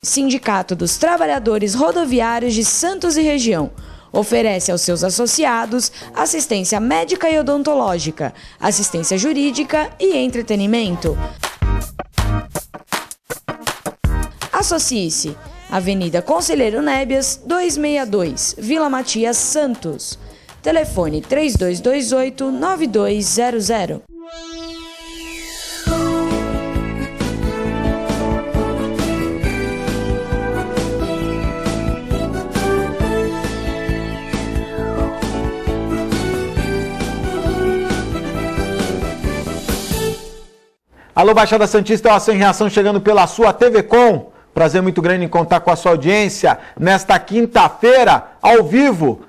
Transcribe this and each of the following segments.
Sindicato dos Trabalhadores Rodoviários de Santos e Região. Oferece aos seus associados assistência médica e odontológica, assistência jurídica e entretenimento. Associe-se. Avenida Conselheiro Nébias, 262, Vila Matias, Santos. Telefone 3228-9200. Alô, Baixada Santista, Ação em Reação chegando pela sua TV Com. Prazer muito grande em contar com a sua audiência nesta quinta-feira, ao vivo.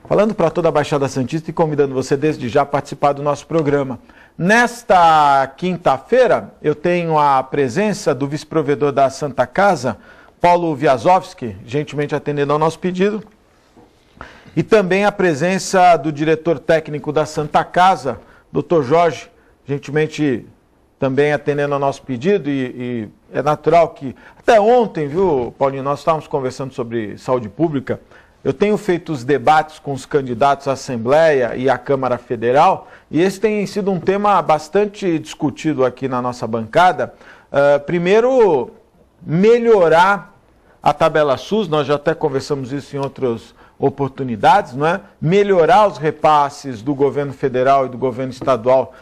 Falando para toda a Baixada Santista e convidando você desde já a participar do nosso programa. Nesta quinta-feira, eu tenho a presença do vice-provedor da Santa Casa, Paulo Wiazowski, gentilmente atendendo ao nosso pedido. E também a presença do diretor técnico da Santa Casa, Dr. Jorge, gentilmente também atendendo ao nosso pedido, e é natural que, até ontem, viu, Paulinho, nós estávamos conversando sobre saúde pública. Eu tenho feito os debates com os candidatos à Assembleia e à Câmara Federal, e esse tem sido um tema bastante discutido aqui na nossa bancada. Primeiro, melhorar a tabela SUS, nós já até conversamos isso em outras oportunidades, não é? Melhorar os repasses do governo federal e do governo estadual,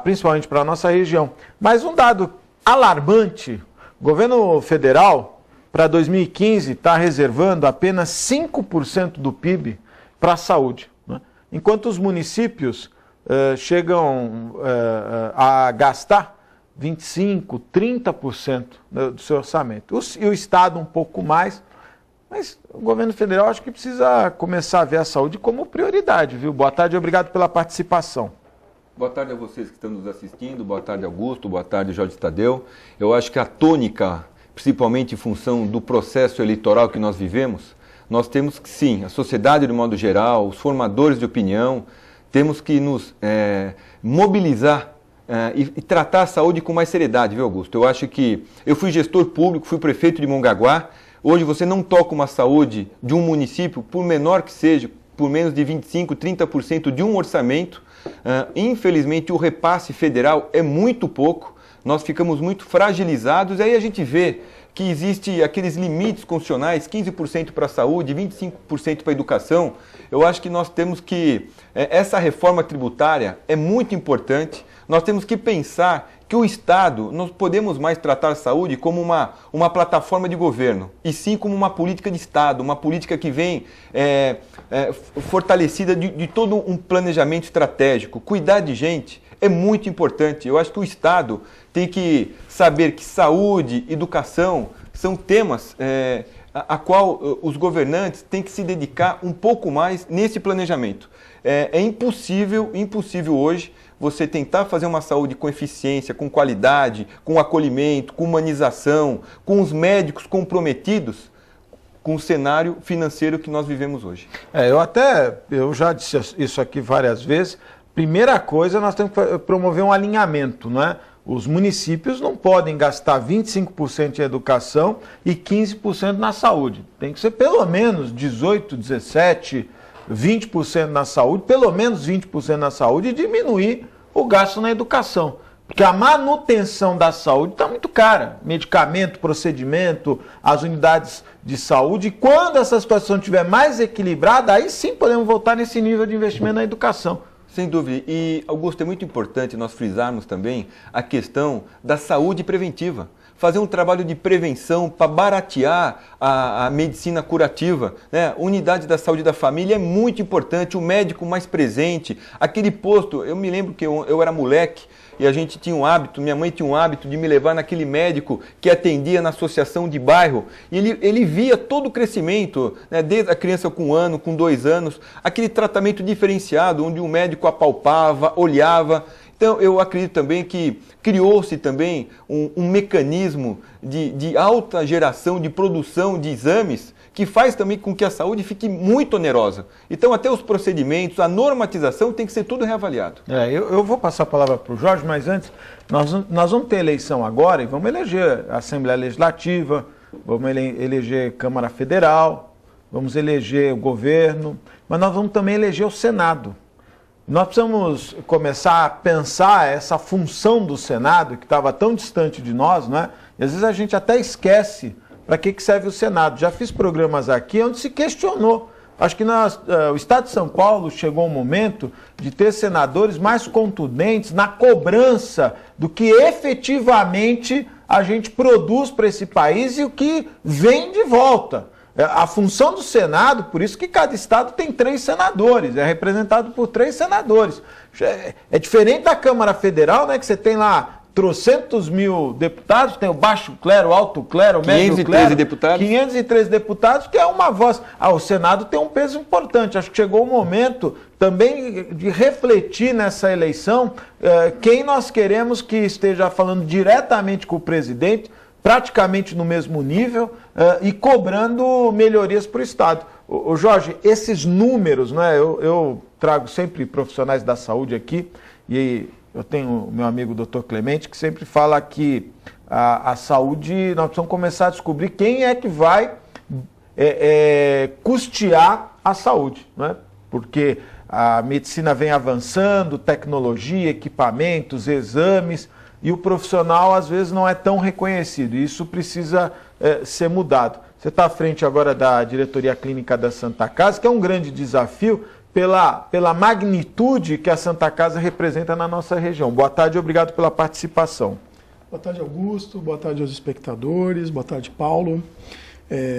principalmente para a nossa região. Mas um dado alarmante, o governo federal, para 2015, está reservando apenas 5% do PIB para a saúde, né? Enquanto os municípios chegam a gastar 25%, 30% do seu orçamento. E o Estado um pouco mais, mas o governo federal acho que precisa começar a ver a saúde como prioridade, viu? Boa tarde e obrigado pela participação. Boa tarde a vocês que estão nos assistindo, boa tarde Augusto, boa tarde Jorge Tadeu. Eu acho que a tônica, principalmente em função do processo eleitoral que nós vivemos, nós temos que sim, a sociedade de modo geral, os formadores de opinião, temos que nos mobilizar e tratar a saúde com mais seriedade, viu Augusto? Eu acho que eu fui gestor público, fui prefeito de Mongaguá, hoje você não toca uma saúde de um município, por menor que seja, por menos de 25%, 30% de um orçamento. Infelizmente o repasse federal é muito pouco, nós ficamos muito fragilizados, e aí a gente vê que existe aqueles limites constitucionais, 15% para a saúde, 25% para a educação. Eu acho que nós temos que, essa reforma tributária é muito importante, nós temos que pensar que o Estado, nós podemos mais tratar a saúde como uma plataforma de governo, e sim como uma política de Estado, uma política que vem fortalecida de todo um planejamento estratégico. Cuidar de gente é muito importante. Eu acho que o Estado tem que saber que saúde, educação são temas a qual os governantes têm que se dedicar um pouco mais nesse planejamento. É impossível hoje você tentar fazer uma saúde com eficiência, com qualidade, com acolhimento, com humanização, com os médicos comprometidos com o cenário financeiro que nós vivemos hoje. Eu já disse isso aqui várias vezes. Primeira coisa, nós temos que promover um alinhamento, não é? Os municípios não podem gastar 25% em educação e 15% na saúde. Tem que ser pelo menos 18%, 17%, 20% na saúde, pelo menos 20% na saúde, e diminuir o gasto na educação. Porque a manutenção da saúde está muito cara. Medicamento, procedimento, as unidades de saúde. E quando essa situação estiver mais equilibrada, aí sim podemos voltar nesse nível de investimento na educação. Sem dúvida. E, Augusto, é muito importante nós frisarmos também a questão da saúde preventiva. Fazer um trabalho de prevenção para baratear a medicina curativa, né? Unidade da saúde da família é muito importante, o médico mais presente, aquele posto. Eu me lembro que eu era moleque e a gente tinha um hábito, minha mãe tinha um hábito de me levar naquele médico que atendia na associação de bairro, e ele via todo o crescimento, né? Desde a criança com 1 ano, com 2 anos, aquele tratamento diferenciado, onde o médico apalpava, olhava. Então, eu acredito também que criou-se também um mecanismo de alta geração, de produção de exames, que faz também com que a saúde fique muito onerosa. Então, até os procedimentos, a normatização tem que ser tudo reavaliado. Eu vou passar a palavra para o Jorge, mas antes, nós vamos ter eleição agora e vamos eleger a Assembleia Legislativa, vamos eleger Câmara Federal, vamos eleger o governo, mas nós vamos também eleger o Senado. Nós precisamos começar a pensar essa função do Senado, que estava tão distante de nós, não é? E às vezes a gente até esquece para que serve o Senado. Já fiz programas aqui onde se questionou. Acho que o Estado de São Paulo chegou um momento de ter senadores mais contundentes na cobrança do que efetivamente a gente produz para esse país e o que vem de volta. A função do Senado, por isso que cada estado tem 3 senadores, é representado por 3 senadores. É diferente da Câmara Federal, né, que você tem lá trocentos mil deputados, tem o baixo clero, o alto clero, o médio clero, 513 deputados. 513 deputados, que é uma voz. O Senado tem um peso importante. Acho que chegou o momento também de refletir nessa eleição quem nós queremos que esteja falando diretamente com o presidente, praticamente no mesmo nível, e cobrando melhorias para o Estado. Ô Jorge, esses números, né, eu trago sempre profissionais da saúde aqui, e eu tenho o meu amigo Dr. Clemente, que sempre fala que a saúde, nós precisamos começar a descobrir quem é que vai custear a saúde, né? Porque a medicina vem avançando, tecnologia, equipamentos, exames, e o profissional às vezes não é tão reconhecido, e isso precisa ser mudado. Você está à frente agora da diretoria clínica da Santa Casa, que é um grande desafio pela magnitude que a Santa Casa representa na nossa região. Boa tarde e obrigado pela participação. Boa tarde, Augusto. Boa tarde aos espectadores. Boa tarde, Paulo.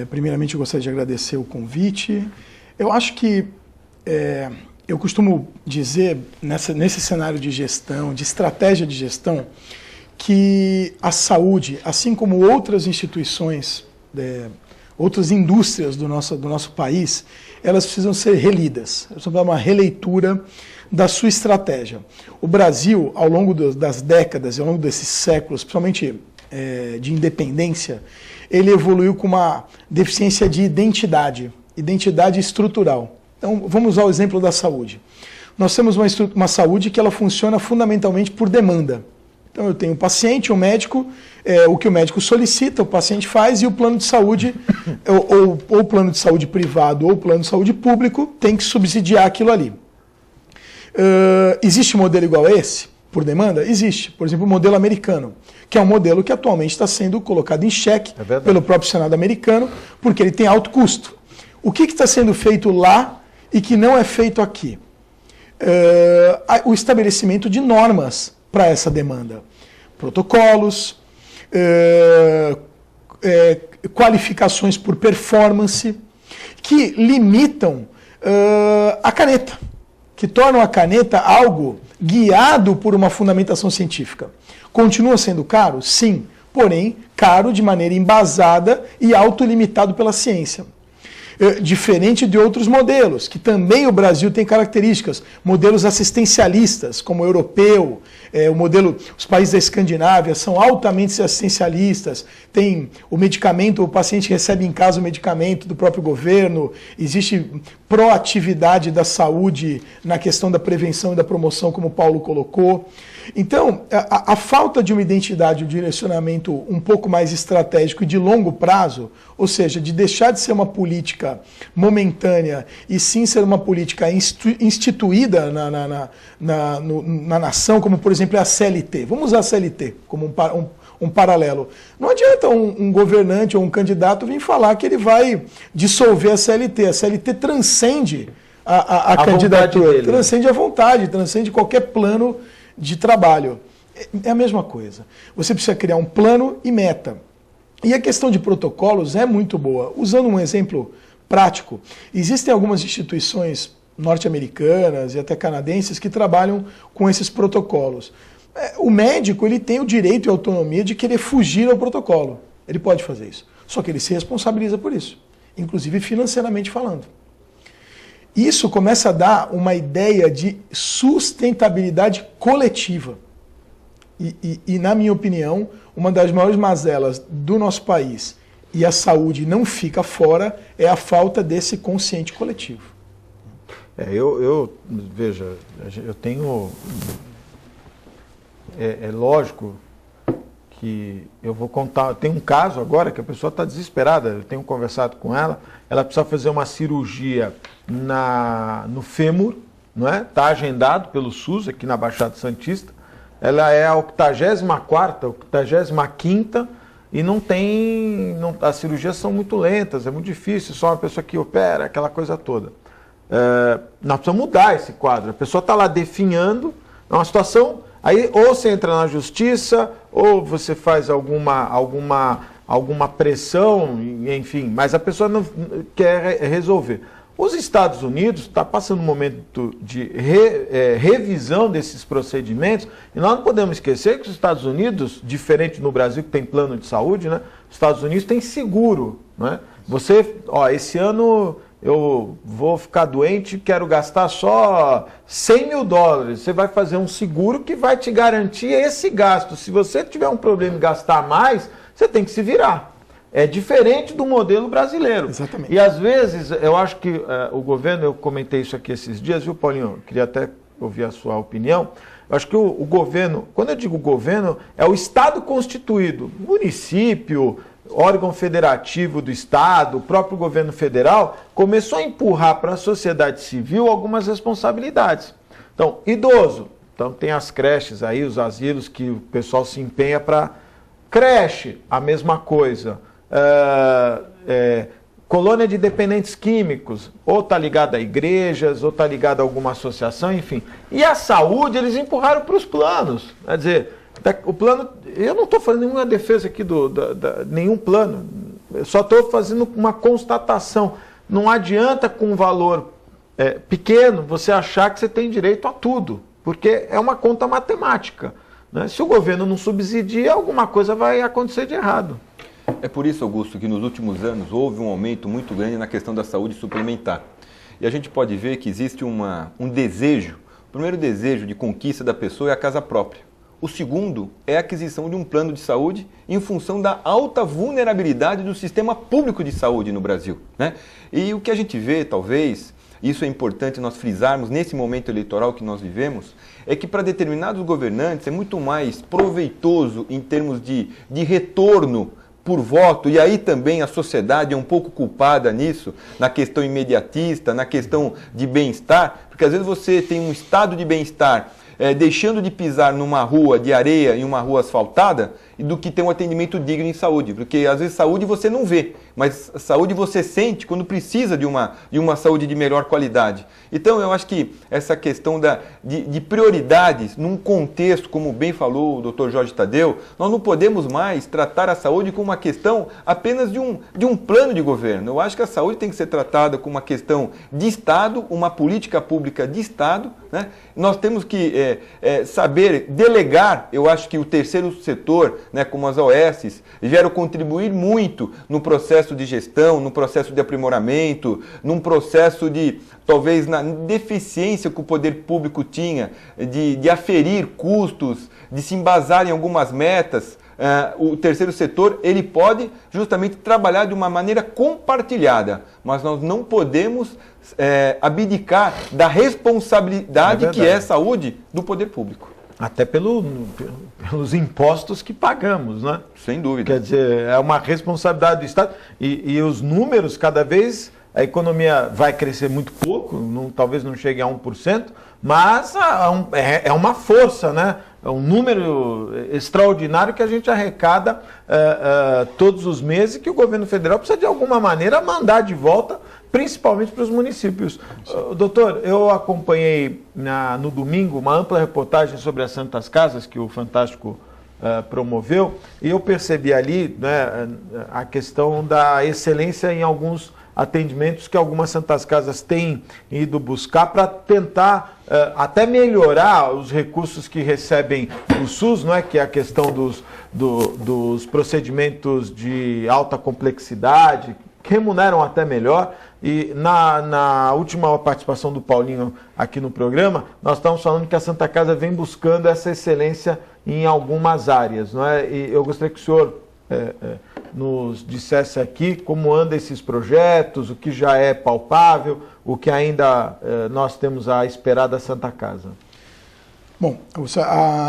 Primeiramente, eu gostaria de agradecer o convite. Eu acho que eu costumo dizer, nesse cenário de gestão, de estratégia de gestão, que a saúde, assim como outras instituições, outras indústrias do nosso país, elas precisam ser relidas, elas precisam dar uma releitura da sua estratégia. O Brasil, ao longo das décadas e ao longo desses séculos, principalmente de independência, ele evoluiu com uma deficiência de identidade estrutural. Então, vamos usar o exemplo da saúde. Nós temos uma saúde que ela funciona fundamentalmente por demanda. Então, eu tenho um paciente, um médico, o que o médico solicita, o paciente faz, e o plano de saúde, ou o plano de saúde privado ou o plano de saúde público, tem que subsidiar aquilo ali. Existe um modelo igual a esse, por demanda? Existe. Por exemplo, o modelo americano, que é um modelo que atualmente está sendo colocado em xeque pelo próprio Senado americano, porque ele tem alto custo. O que está sendo feito lá e que não é feito aqui? O estabelecimento de normas para essa demanda. Protocolos, qualificações por performance, que limitam a caneta, que tornam a caneta algo guiado por uma fundamentação científica. Continua sendo caro? Sim, porém caro de maneira embasada e autolimitado pela ciência. Diferente de outros modelos, que também o Brasil tem características, modelos assistencialistas, como o europeu, os países da Escandinávia são altamente assistencialistas, tem o medicamento, o paciente recebe em casa o medicamento do próprio governo, existe proatividade da saúde na questão da prevenção e da promoção, como o Paulo colocou. Então, a falta de uma identidade, um direcionamento um pouco mais estratégico e de longo prazo, ou seja, de deixar de ser uma política momentânea e sim ser uma política instituída na nação, como por exemplo a CLT. Vamos usar a CLT como um paralelo. Não adianta um governante ou um candidato vir falar que ele vai dissolver a CLT. A CLT transcende a candidatura, transcende a vontade, transcende qualquer plano de trabalho. É a mesma coisa. Você precisa criar um plano e meta. E a questão de protocolos é muito boa. Usando um exemplo prático, existem algumas instituições norte-americanas e até canadenses que trabalham com esses protocolos. O médico ele tem o direito e a autonomia de querer fugir ao protocolo. Ele pode fazer isso. Só que ele se responsabiliza por isso, inclusive financeiramente falando. Isso começa a dar uma ideia de sustentabilidade coletiva. E, na minha opinião, uma das maiores mazelas do nosso país, e a saúde não fica fora, é a falta desse consciente coletivo. Veja, eu tenho... É lógico que eu vou contar, tem um caso agora que a pessoa está desesperada, eu tenho conversado com ela, ela precisa fazer uma cirurgia no fêmur, não é? Está agendado pelo SUS aqui na Baixada Santista, ela é a 84ª, 85ª, e as cirurgias são muito lentas, é muito difícil, só uma pessoa que opera, aquela coisa toda. Nós precisamos mudar esse quadro, a pessoa está lá definhando, é uma situação, aí ou você entra na justiça, ou você faz alguma pressão, enfim, mas a pessoa não quer resolver. Os Estados Unidos estão passando um momento de revisão desses procedimentos, e nós não podemos esquecer que os Estados Unidos, diferente no Brasil que tem plano de saúde, né, os Estados Unidos têm seguro. Né? Esse ano eu vou ficar doente, quero gastar só $100 mil. Você vai fazer um seguro que vai te garantir esse gasto. Se você tiver um problema e gastar mais, você tem que se virar. É diferente do modelo brasileiro. Exatamente. E às vezes, eu acho que o governo, eu comentei isso aqui esses dias, viu, Paulinho? Eu queria até ouvir a sua opinião. Eu acho que o governo, quando eu digo governo, é o Estado constituído, município, órgão federativo do Estado, o próprio governo federal, começou a empurrar para a sociedade civil algumas responsabilidades. Então, idoso. Então, tem as creches aí, os asilos que o pessoal se empenha para... Creche, a mesma coisa. Colônia de dependentes químicos, ou está ligada a igrejas, ou está ligada a alguma associação, enfim. E a saúde, eles empurraram para os planos. Quer dizer, o plano... Eu não estou fazendo nenhuma defesa aqui nenhum plano. Eu só estou fazendo uma constatação. Não adianta com um valor pequeno você achar que você tem direito a tudo, porque é uma conta matemática. Né? Se o governo não subsidia, alguma coisa vai acontecer de errado. É por isso, Augusto, que nos últimos anos houve um aumento muito grande na questão da saúde suplementar. E a gente pode ver que existe um desejo. O primeiro desejo de conquista da pessoa é a casa própria. O segundo é a aquisição de um plano de saúde em função da alta vulnerabilidade do sistema público de saúde no Brasil. Né? E o que a gente vê, talvez, isso é importante nós frisarmos nesse momento eleitoral que nós vivemos, é que para determinados governantes é muito mais proveitoso em termos de retorno por voto, e aí também a sociedade é um pouco culpada nisso, na questão imediatista, na questão de bem-estar, porque às vezes você tem um estado de bem-estar deixando de pisar numa rua de areia em uma rua asfaltada, do que ter um atendimento digno em saúde, porque às vezes saúde você não vê, mas saúde você sente quando precisa de uma saúde de melhor qualidade. Então eu acho que essa questão de prioridades, num contexto, como bem falou o Dr. Jorge Tadeu, nós não podemos mais tratar a saúde como uma questão apenas de um plano de governo. Eu acho que a saúde tem que ser tratada como uma questão de Estado, uma política pública de Estado, né? Nós temos que saber delegar. Eu acho que o terceiro setor, né, como as OS, vieram contribuir muito no processo de gestão, no processo de aprimoramento, num processo de, talvez, na deficiência que o poder público tinha, de aferir custos, de se embasar em algumas metas. O terceiro setor, ele pode justamente trabalhar de uma maneira compartilhada, mas nós não podemos abdicar da responsabilidade que é a saúde do poder público. Até pelos impostos que pagamos, né? Sem dúvida. Quer dizer, é uma responsabilidade do Estado. E os números, cada vez, a economia vai crescer muito pouco, talvez não chegue a 1%, mas é uma força, né? É um número extraordinário que a gente arrecada todos os meses, que o governo federal precisa, de alguma maneira, mandar de volta, principalmente para os municípios. Doutor, eu acompanhei no domingo uma ampla reportagem sobre as Santas Casas, que o Fantástico promoveu, e eu percebi ali, né, a questão da excelência em alguns atendimentos que algumas Santas Casas têm ido buscar para tentar até melhorar os recursos que recebem o SUS, não é? Que é a questão dos procedimentos de alta complexidade, que remuneram até melhor. E na última participação do Paulinho aqui no programa, nós estamos falando que a Santa Casa vem buscando essa excelência em algumas áreas, não é? E eu gostaria que o senhor nos dissesse aqui como andam esses projetos, o que já é palpável, o que ainda nós temos a esperar da Santa Casa. Bom,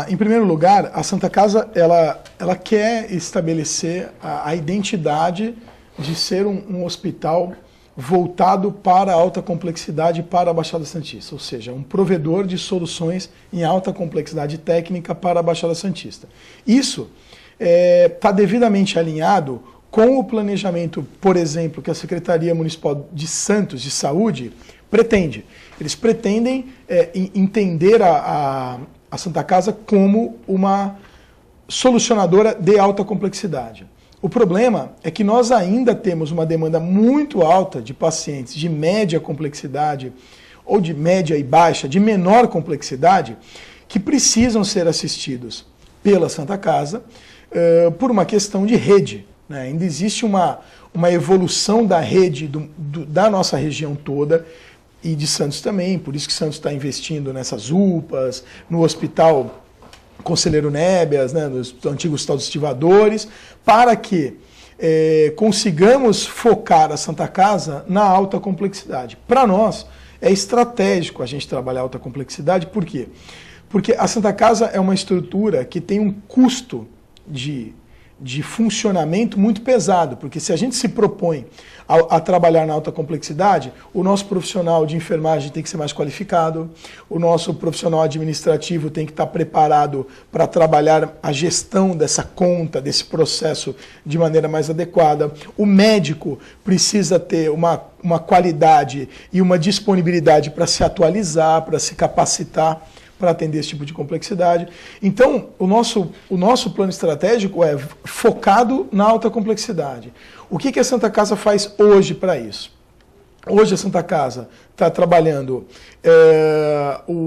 em primeiro lugar, a Santa Casa ela quer estabelecer a identidade de ser um hospital voltado para a alta complexidade para a Baixada Santista, ou seja, um provedor de soluções em alta complexidade técnica para a Baixada Santista. Isso está devidamente alinhado com o planejamento, por exemplo, que a Secretaria Municipal de Santos de Saúde pretende. Eles pretendem entender a Santa Casa como uma solucionadora de alta complexidade. O problema é que nós ainda temos uma demanda muito alta de pacientes de média complexidade, ou de média e baixa, de menor complexidade, que precisam ser assistidos pela Santa Casa por uma questão de rede. Né? Ainda existe uma evolução da rede da nossa região toda, e de Santos também, por isso que Santos está investindo nessas UPAs, no Hospital Conselheiro Nébias, né, nos antigos Hospital dos Estivadores, para que consigamos focar a Santa Casa na alta complexidade. Para nós, é estratégico a gente trabalhar a alta complexidade, por quê? Porque a Santa Casa é uma estrutura que tem um custo de funcionamento muito pesado, porque se a gente se propõe a trabalhar na alta complexidade, o nosso profissional de enfermagem tem que ser mais qualificado, o nosso profissional administrativo tem que estar preparado para trabalhar a gestão dessa conta, desse processo de maneira mais adequada, o médico precisa ter uma qualidade e uma disponibilidade para se atualizar, para se capacitar, para atender esse tipo de complexidade. Então, o nosso plano estratégico é focado na alta complexidade. O que a Santa Casa faz hoje para isso? Hoje a Santa Casa está trabalhando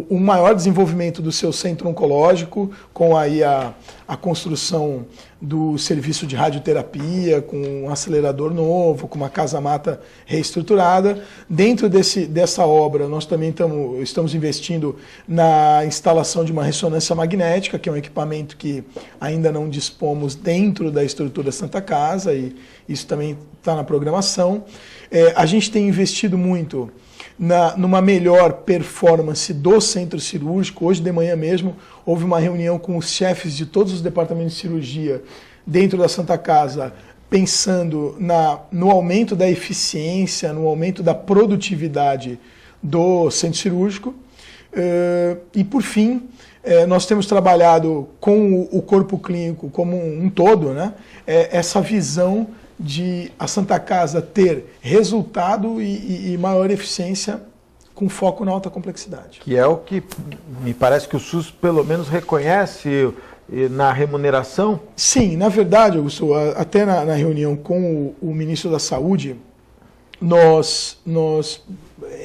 o maior desenvolvimento do seu centro oncológico, com aí a construção do serviço de radioterapia, com um acelerador novo, com uma casa-mata reestruturada. Dentro dessa obra, nós também estamos investindo na instalação de uma ressonância magnética, que é um equipamento que ainda não dispomos dentro da estrutura Santa Casa, e isso também está na programação. A gente tem investido muito numa melhor performance do centro cirúrgico. Hoje de manhã mesmo houve uma reunião com os chefes de todos os departamentos de cirurgia dentro da Santa Casa, pensando no aumento da eficiência, no aumento da produtividade do centro cirúrgico. E por fim, nós temos trabalhado com o corpo clínico como um todo, né? Essa visão de a Santa Casa ter resultado e maior eficiência com foco na alta complexidade. Que é o que me parece que o SUS pelo menos reconhece na remuneração? Sim, na verdade, Augusto, até na reunião com o ministro da Saúde, nós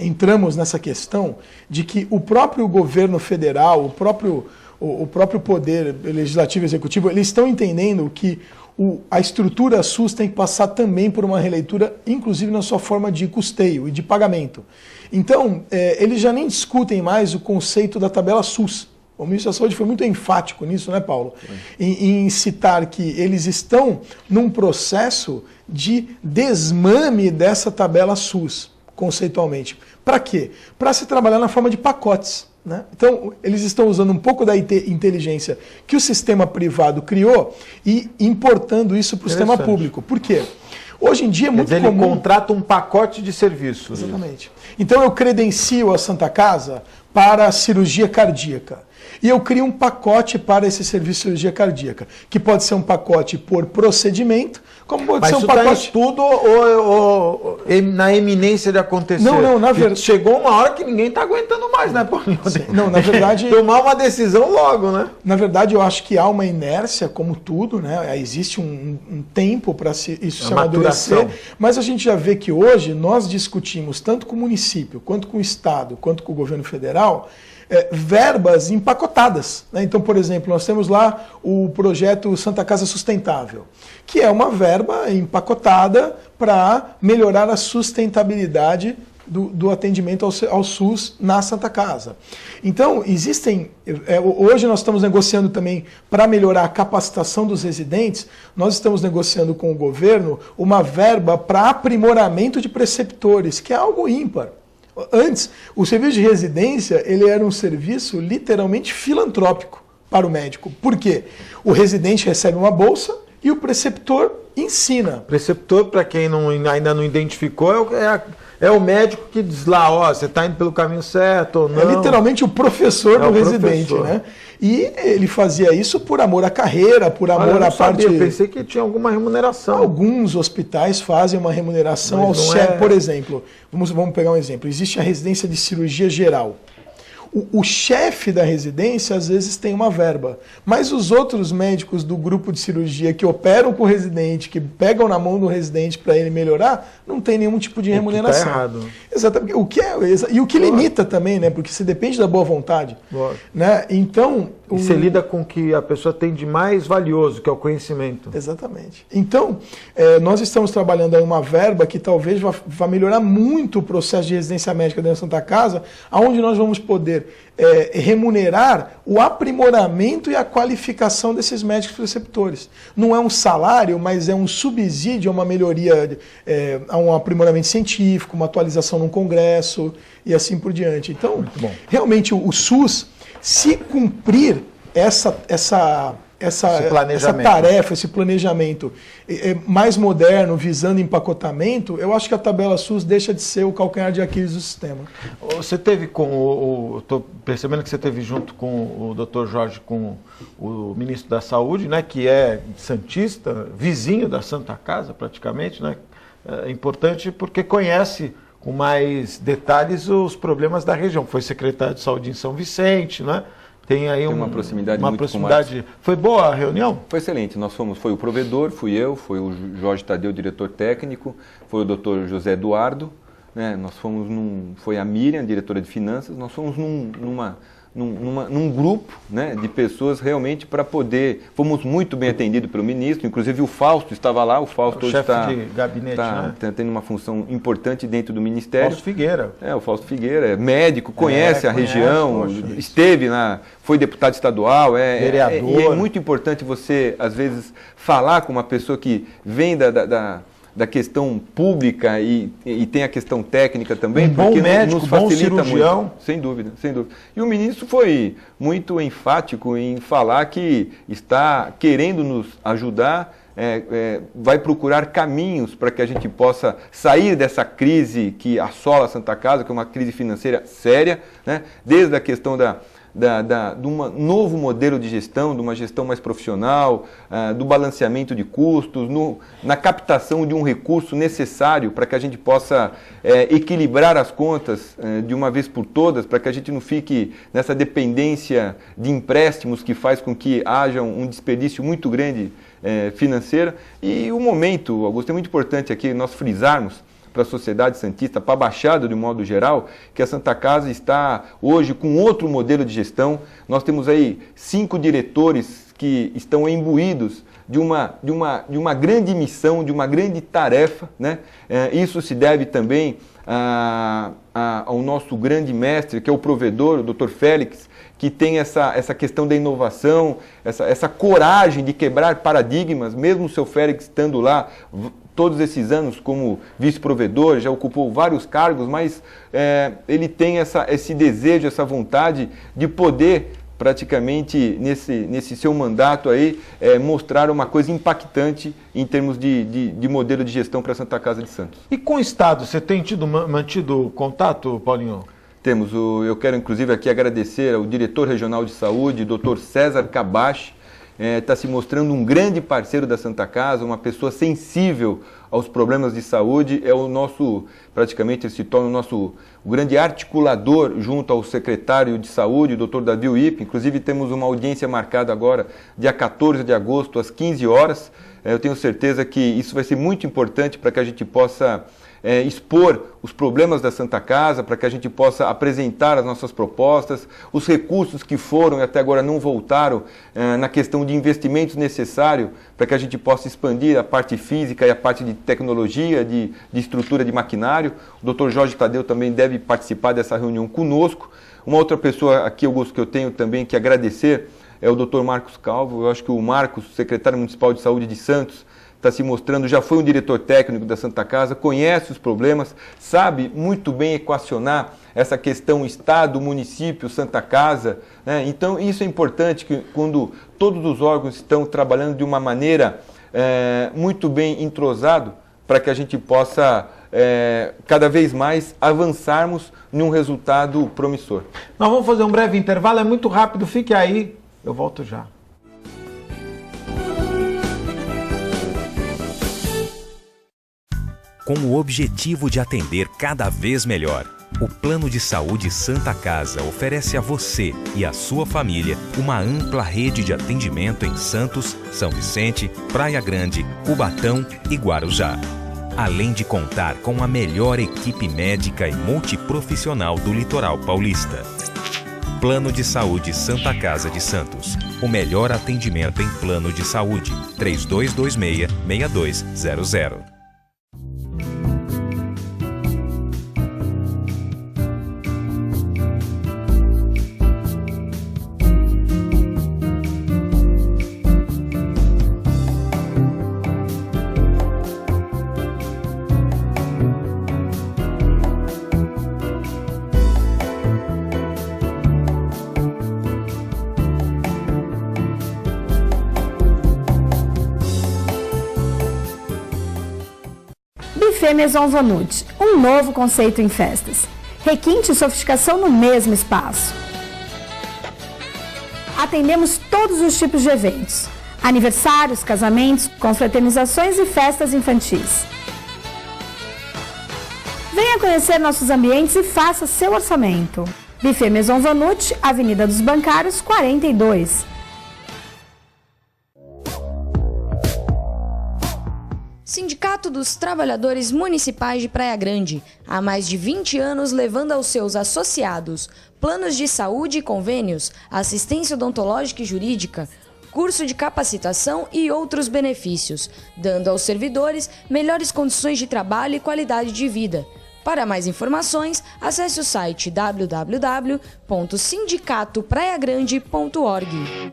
entramos nessa questão de que o próprio governo federal, o próprio poder legislativo e executivo, eles estão entendendo que a estrutura SUS tem que passar também por uma releitura, inclusive na sua forma de custeio e de pagamento. Então, eles já nem discutem mais o conceito da tabela SUS. O ministro da Saúde foi muito enfático nisso, né, Paulo? Em citar que eles estão num processo de desmame dessa tabela SUS, conceitualmente. Para quê? Para se trabalhar na forma de pacotes. Né? Então, eles estão usando um pouco da inteligência que o sistema privado criou e importando isso para o sistema público. Por quê? Hoje em dia é muito comum... Ele contrata um pacote de serviços. Exatamente. Então, eu credencio a Santa Casa para a cirurgia cardíaca. E eu crio um pacote para esse serviço de cirurgia cardíaca, que pode ser um pacote por procedimento, como pode ser um pacote... Mas isso está em estudo ou na eminência de acontecer? Não, na verdade... Chegou uma hora que ninguém está aguentando mais, né, Paulinho? Não, na verdade... Tomar uma decisão logo, né? Na verdade, eu acho que há uma inércia, como tudo, né? Existe um tempo para isso se amadurecer, mas a gente já vê que hoje nós discutimos, tanto com o município, quanto com o Estado, quanto com o governo federal, verbas empacotadas. Né? Então, por exemplo, nós temos lá o projeto Santa Casa Sustentável, que é uma verba empacotada para melhorar a sustentabilidade do atendimento ao SUS na Santa Casa. Então, hoje nós estamos negociando também, para melhorar a capacitação dos residentes, nós estamos negociando com o governo uma verba para aprimoramento de preceptores, que é algo ímpar. Antes, o serviço de residência ele era um serviço literalmente filantrópico para o médico. Por quê? O residente recebe uma bolsa e o preceptor ensina. Preceptor, para quem ainda não identificou, é o médico que diz lá, ó, você está indo pelo caminho certo ou não. É literalmente o professor do residente, professor. né? E ele fazia isso por amor à carreira, por amor à parte... Eu pensei que tinha alguma remuneração. Alguns hospitais fazem uma remuneração ao chefe, por exemplo. Vamos pegar um exemplo. Existe a residência de cirurgia geral. O chefe da residência, às vezes, tem uma verba. Mas os outros médicos do grupo de cirurgia que operam com o residente, que pegam na mão do residente para ele melhorar, não tem nenhum tipo de remuneração. Tá errado. Exatamente. E o que limita também, né? Porque você depende da boa vontade. Né? Então... E você lida com o que a pessoa tem de mais valioso, que é o conhecimento. Exatamente. Então, nós estamos trabalhando aí uma verba que talvez vá melhorar muito o processo de residência médica dentro da Santa Casa, onde nós vamos poder remunerar o aprimoramento e a qualificação desses médicos preceptores. Não é um salário, mas é um subsídio a uma melhoria, a um aprimoramento científico, uma atualização num congresso e assim por diante. Então, realmente o SUS, se cumprir essa tarefa, esse planejamento mais moderno, visando empacotamento, eu acho que a tabela SUS deixa de ser o calcanhar de Aquiles do sistema. Você teve estou percebendo que você teve junto com o Dr. Jorge, com o ministro da Saúde, né, que é santista, vizinho da Santa Casa praticamente, né? É importante porque conhece com mais detalhes os problemas da região. Foi secretário de Saúde em São Vicente, né? Tem aí uma proximidade uma muito proximidade. Foi boa a reunião? Foi excelente. Foi o provedor, fui eu, foi o Jorge Tadeu, diretor técnico, foi o Dr. José Eduardo, né? Nós fomos foi a Miriam, diretora de finanças, nós fomos num grupo, né, de pessoas realmente para poder... Fomos muito bem atendidos pelo ministro, inclusive o Fausto estava lá, o Fausto hoje está de gabinete, né? tendo uma função importante dentro do Ministério. Fausto Figueira. O Fausto Figueira é médico, conhece a região, esteve foi deputado estadual, vereador. E é muito importante você, às vezes, falar com uma pessoa que vem da questão pública e tem a questão técnica também, porque médico, nos facilita bom cirurgião. muito. Sem dúvida, sem dúvida. E o ministro foi muito enfático em falar que está querendo nos ajudar, vai procurar caminhos para que a gente possa sair dessa crise que assola a Santa Casa, que é uma crise financeira séria, né? Desde a questão de um novo modelo de gestão, de uma gestão mais profissional, do balanceamento de custos, na captação de um recurso necessário para que a gente possa equilibrar as contas de uma vez por todas, para que a gente não fique nessa dependência de empréstimos que faz com que haja um desperdício muito grande financeiro. E o momento, Augusto, é muito importante aqui nós frisarmos para a sociedade santista, para a Baixada de um modo geral, que a Santa Casa está hoje com outro modelo de gestão. Nós temos aí 5 diretores que estão imbuídos de uma grande missão, de uma grande tarefa, né? Isso se deve também ao nosso grande mestre, que é o provedor, o Dr. Félix, que tem essa questão da inovação, essa coragem de quebrar paradigmas, mesmo o seu Félix estando lá todos esses anos como vice-provedor, já ocupou vários cargos, mas ele tem esse desejo, essa vontade de poder, praticamente, nesse seu mandato aí, mostrar uma coisa impactante em termos de modelo de gestão para a Santa Casa de Santos. E com o Estado, você tem mantido contato, Paulinho? Temos. Eu quero, inclusive, aqui agradecer ao diretor regional de saúde, Dr. César Kabashi, está se mostrando um grande parceiro da Santa Casa, uma pessoa sensível aos problemas de saúde, praticamente ele se torna o grande articulador junto ao secretário de saúde, o Dr. Davi Uip. Inclusive temos uma audiência marcada agora, dia 14 de agosto, às 15 horas. Eu tenho certeza que isso vai ser muito importante para que a gente possa expor os problemas da Santa Casa, para que a gente possa apresentar as nossas propostas, os recursos que foram e até agora não voltaram na questão de investimentos necessários para que a gente possa expandir a parte física e a parte de tecnologia, de estrutura de maquinário. O Dr. Jorge Tadeu também deve participar dessa reunião conosco. Uma outra pessoa aqui, Augusto, que eu tenho também que agradecer é o Dr. Marcos Calvo. Eu acho que o Marcos, secretário municipal de saúde de Santos, está se mostrando, já foi um diretor técnico da Santa Casa, conhece os problemas, sabe muito bem equacionar essa questão Estado, município, Santa Casa, né? Então isso é importante, que quando todos os órgãos estão trabalhando de uma maneira muito bem entrosado, para que a gente possa cada vez mais avançarmos num resultado promissor. Nós vamos fazer um breve intervalo, é muito rápido, fique aí, eu volto já. Com o objetivo de atender cada vez melhor, o Plano de Saúde Santa Casa oferece a você e a sua família uma ampla rede de atendimento em Santos, São Vicente, Praia Grande, Cubatão e Guarujá. Além de contar com a melhor equipe médica e multiprofissional do litoral paulista. Plano de Saúde Santa Casa de Santos. O melhor atendimento em plano de saúde. 3226-6200. Buffet Maison Vanut, um novo conceito em festas. Requinte e sofisticação no mesmo espaço. Atendemos todos os tipos de eventos. Aniversários, casamentos, confraternizações e festas infantis. Venha conhecer nossos ambientes e faça seu orçamento. Buffet Maison Vanut, Avenida dos Bancários, 42. Sindicato dos Trabalhadores Municipais de Praia Grande, há mais de 20 anos levando aos seus associados planos de saúde e convênios, assistência odontológica e jurídica, curso de capacitação e outros benefícios, dando aos servidores melhores condições de trabalho e qualidade de vida. Para mais informações, acesse o site www.sindicatopraiagrande.org.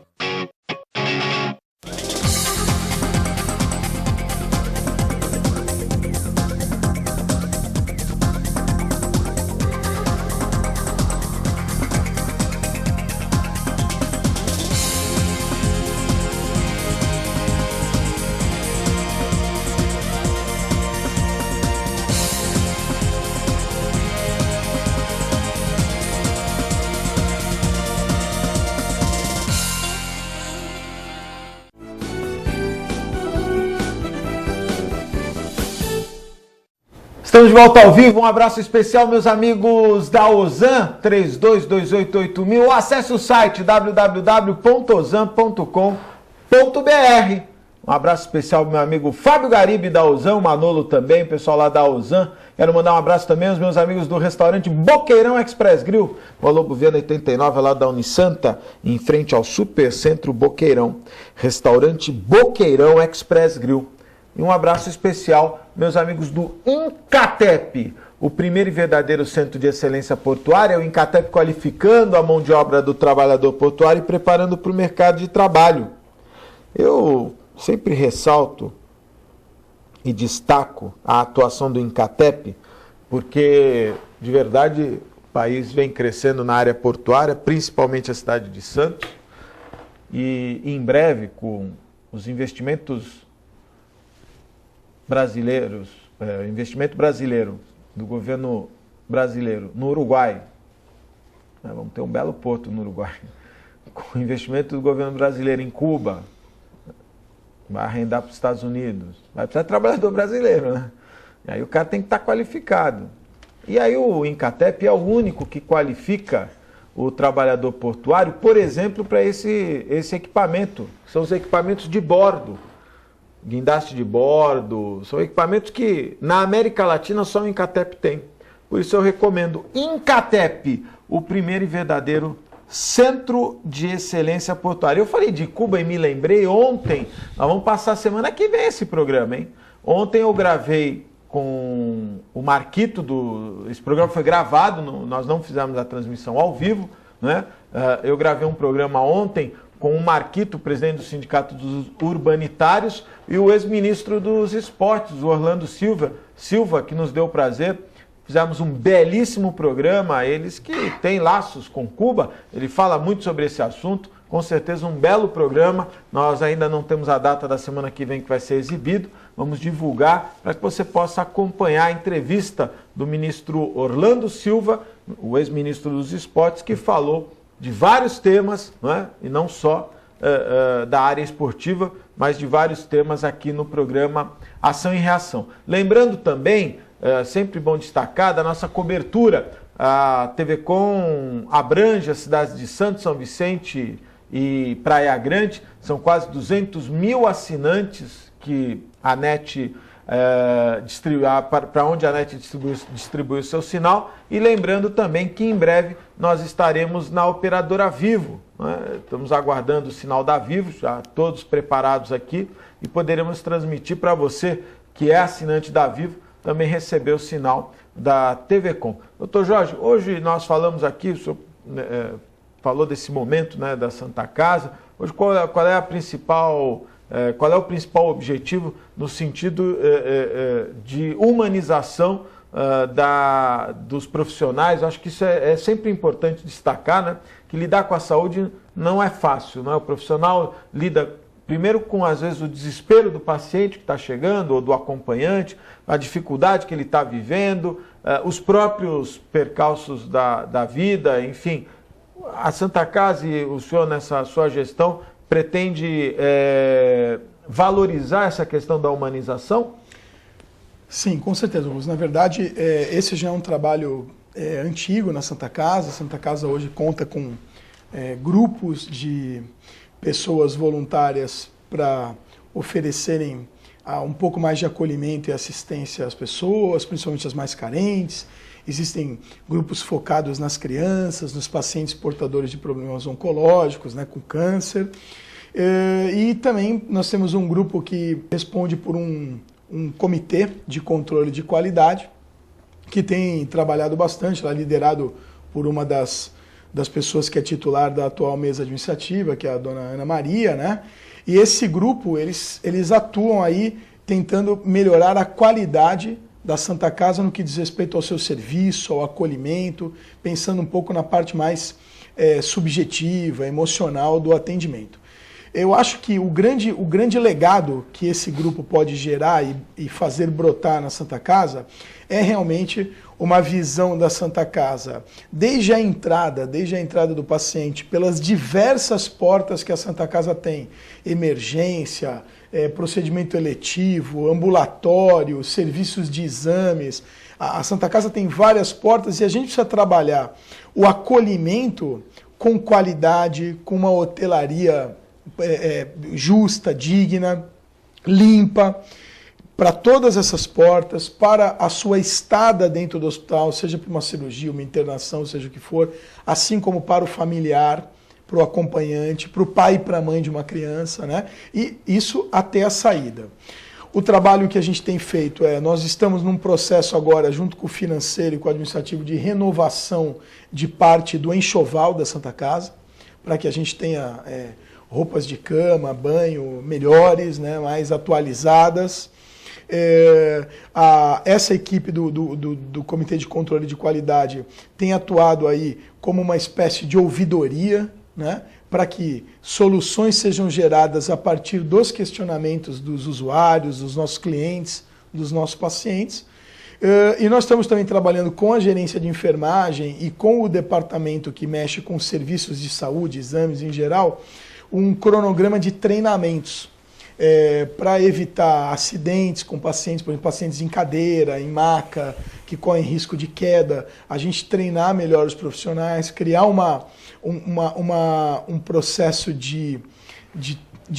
Estamos de volta ao vivo, um abraço especial, meus amigos da Ozan, 32288000, ou acesse o site www.ozan.com.br. Um abraço especial ao meu amigo Fábio Garibe da Ozan, o Manolo também, pessoal lá da Ozan. Quero mandar um abraço também aos meus amigos do restaurante Boqueirão Express Grill, o Lobo Viana 89, lá da Unisanta, em frente ao Supercentro Boqueirão. Restaurante Boqueirão Express Grill. E um abraço especial, meus amigos do Incatep, o primeiro e verdadeiro centro de excelência portuária, o Incatep qualificando a mão de obra do trabalhador portuário e preparando para o mercado de trabalho. Eu sempre ressalto e destaco a atuação do Incatep, porque, de verdade, o país vem crescendo na área portuária, principalmente a cidade de Santos, e em breve, com os investimentos brasileiros, investimento brasileiro do governo brasileiro no Uruguai, vamos ter um belo porto no Uruguai, com o investimento do governo brasileiro em Cuba, vai arrendar para os Estados Unidos, vai precisar de trabalhador brasileiro, né? E aí o cara tem que estar qualificado. E aí o Incatep é o único que qualifica o trabalhador portuário, por exemplo, para esse equipamento, são os equipamentos de bordo, guindaste de bordo, são equipamentos que na América Latina só o Incatep tem. Por isso eu recomendo Incatep, o primeiro e verdadeiro centro de excelência portuária. Eu falei de Cuba e me lembrei ontem, nós vamos passar a semana que vem esse programa, hein? Ontem eu gravei com o Marquito, esse programa foi gravado, nós não fizemos a transmissão ao vivo, né? Eu gravei um programa ontem com o Marquito, presidente do Sindicato dos Urbanitários, e o ex-ministro dos Esportes, o Orlando Silva, que nos deu o prazer. Fizemos um belíssimo programa, eles que têm laços com Cuba, ele fala muito sobre esse assunto, com certeza um belo programa. Nós ainda não temos a data da semana que vem que vai ser exibido, vamos divulgar para que você possa acompanhar a entrevista do ministro Orlando Silva, o ex-ministro dos Esportes, que falou de vários temas, não é? E não só da área esportiva, mas de vários temas aqui no programa Ação e Reação. Lembrando também, sempre bom destacar, da nossa cobertura, a TV Com abrange as cidades de Santos, São Vicente e Praia Grande, são quase 200 mil assinantes que a NET para onde a NET distribui o seu sinal. E lembrando também que em breve nós estaremos na operadora Vivo, né? Estamos aguardando o sinal da Vivo, já todos preparados aqui, e poderemos transmitir para você que é assinante da Vivo também receber o sinal da TV Com. Doutor Jorge, hoje nós falamos aqui, o senhor falou desse momento, né, da Santa Casa. Hoje qual é o principal objetivo no sentido de humanização dos profissionais? Eu acho que isso é sempre importante destacar, né? Que lidar com a saúde não é fácil, né? O profissional lida primeiro com, às vezes, o desespero do paciente que está chegando, ou do acompanhante, a dificuldade que ele está vivendo, os próprios percalços da vida, enfim. A Santa Casa e o senhor, nessa sua gestão, pretende valorizar essa questão da humanização? Sim, com certeza, Augusto. Na verdade, esse já é um trabalho antigo na Santa Casa. A Santa Casa hoje conta com grupos de pessoas voluntárias para oferecerem um pouco mais de acolhimento e assistência às pessoas, principalmente as mais carentes. Existem grupos focados nas crianças, nos pacientes portadores de problemas oncológicos, né, com câncer. E também nós temos um grupo que responde por um comitê de controle de qualidade, que tem trabalhado bastante, lá liderado por uma das pessoas que é titular da atual mesa administrativa, que é a dona Ana Maria, né? E esse grupo, eles atuam aí tentando melhorar a qualidade da Santa Casa no que diz respeito ao seu serviço, ao acolhimento, pensando um pouco na parte mais subjetiva, emocional do atendimento. Eu acho que o grande legado que esse grupo pode gerar e fazer brotar na Santa Casa é realmente uma visão da Santa Casa, desde a entrada do paciente, pelas diversas portas que a Santa Casa tem, emergência, procedimento eletivo, ambulatório, serviços de exames. A Santa Casa tem várias portas e a gente precisa trabalhar o acolhimento com qualidade, com uma hotelaria justa, digna, limpa, para todas essas portas, para a sua estada dentro do hospital, seja para uma cirurgia, uma internação, seja o que for, assim como para o familiar, para o acompanhante, para o pai e para a mãe de uma criança, né? E isso até a saída. O trabalho que a gente tem feito nós estamos num processo agora, junto com o financeiro e com o administrativo, de renovação de parte do enxoval da Santa Casa, para que a gente tenha roupas de cama, banho melhores, né, mais atualizadas. Essa equipe do Comitê de Controle de Qualidade tem atuado aí como uma espécie de ouvidoria, né, para que soluções sejam geradas a partir dos questionamentos dos usuários, dos nossos clientes, dos nossos pacientes. E nós estamos também trabalhando com a gerência de enfermagem e com o departamento que mexe com serviços de saúde, exames em geral, um cronograma de treinamentos para evitar acidentes com pacientes, por exemplo, pacientes em cadeira, em maca, que correm risco de queda, a gente treinar melhor os profissionais, criar um processo de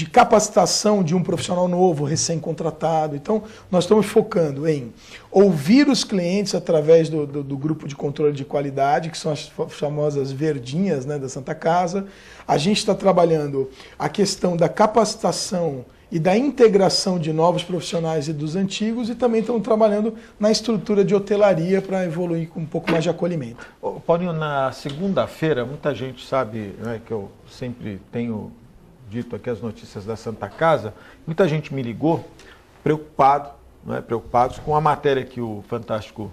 capacitação de um profissional novo, recém-contratado. Então, nós estamos focando em ouvir os clientes através do grupo de controle de qualidade, que são as famosas verdinhas, né, da Santa Casa. A gente está trabalhando a questão da capacitação e da integração de novos profissionais e dos antigos, e também estamos trabalhando na estrutura de hotelaria para evoluir com um pouco mais de acolhimento. Paulinho, na segunda-feira, muita gente sabe, né, que eu sempre tenho dito aqui as notícias da Santa Casa, muita gente me ligou preocupado, preocupados com a matéria que o Fantástico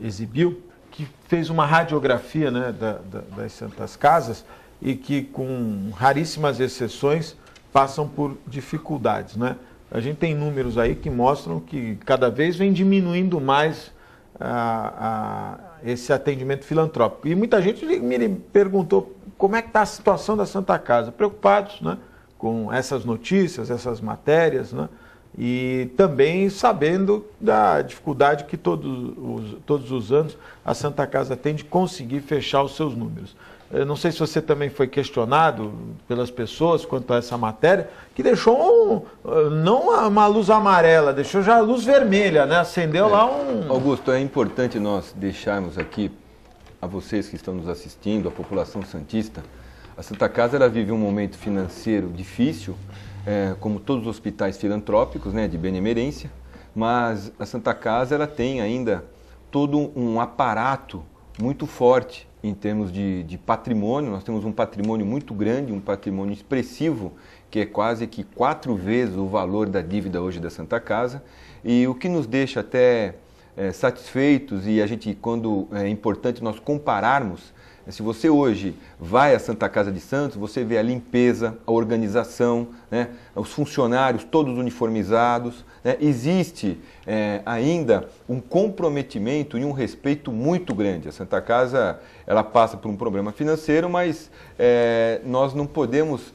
exibiu, que fez uma radiografia, né, das Santas Casas e que, com raríssimas exceções, passam por dificuldades, né? A gente tem números aí que mostram que cada vez vem diminuindo mais esse atendimento filantrópico. E muita gente me perguntou como é que está a situação da Santa Casa. Preocupados, né, com essas notícias, essas matérias, né, e também sabendo da dificuldade que todos os anos a Santa Casa tem de conseguir fechar os seus números. Eu não sei se você também foi questionado pelas pessoas quanto a essa matéria, que deixou não uma luz amarela, deixou já a luz vermelha, né? Acendeu lá um... Augusto, é importante nós deixarmos aqui a vocês que estão nos assistindo, a população santista, a Santa Casa ela vive um momento financeiro difícil, como todos os hospitais filantrópicos, né, de benemerência, mas a Santa Casa ela tem ainda todo um aparato muito forte em termos de patrimônio. Nós temos um patrimônio muito grande, um patrimônio expressivo, que é quase que 4 vezes o valor da dívida hoje da Santa Casa, e o que nos deixa até satisfeitos, e a gente, quando é importante nós compararmos, se você hoje vai à Santa Casa de Santos, você vê a limpeza, a organização, né, os funcionários todos uniformizados, né, existe ainda um comprometimento e um respeito muito grande. A Santa Casa ela passa por um problema financeiro, mas nós não podemos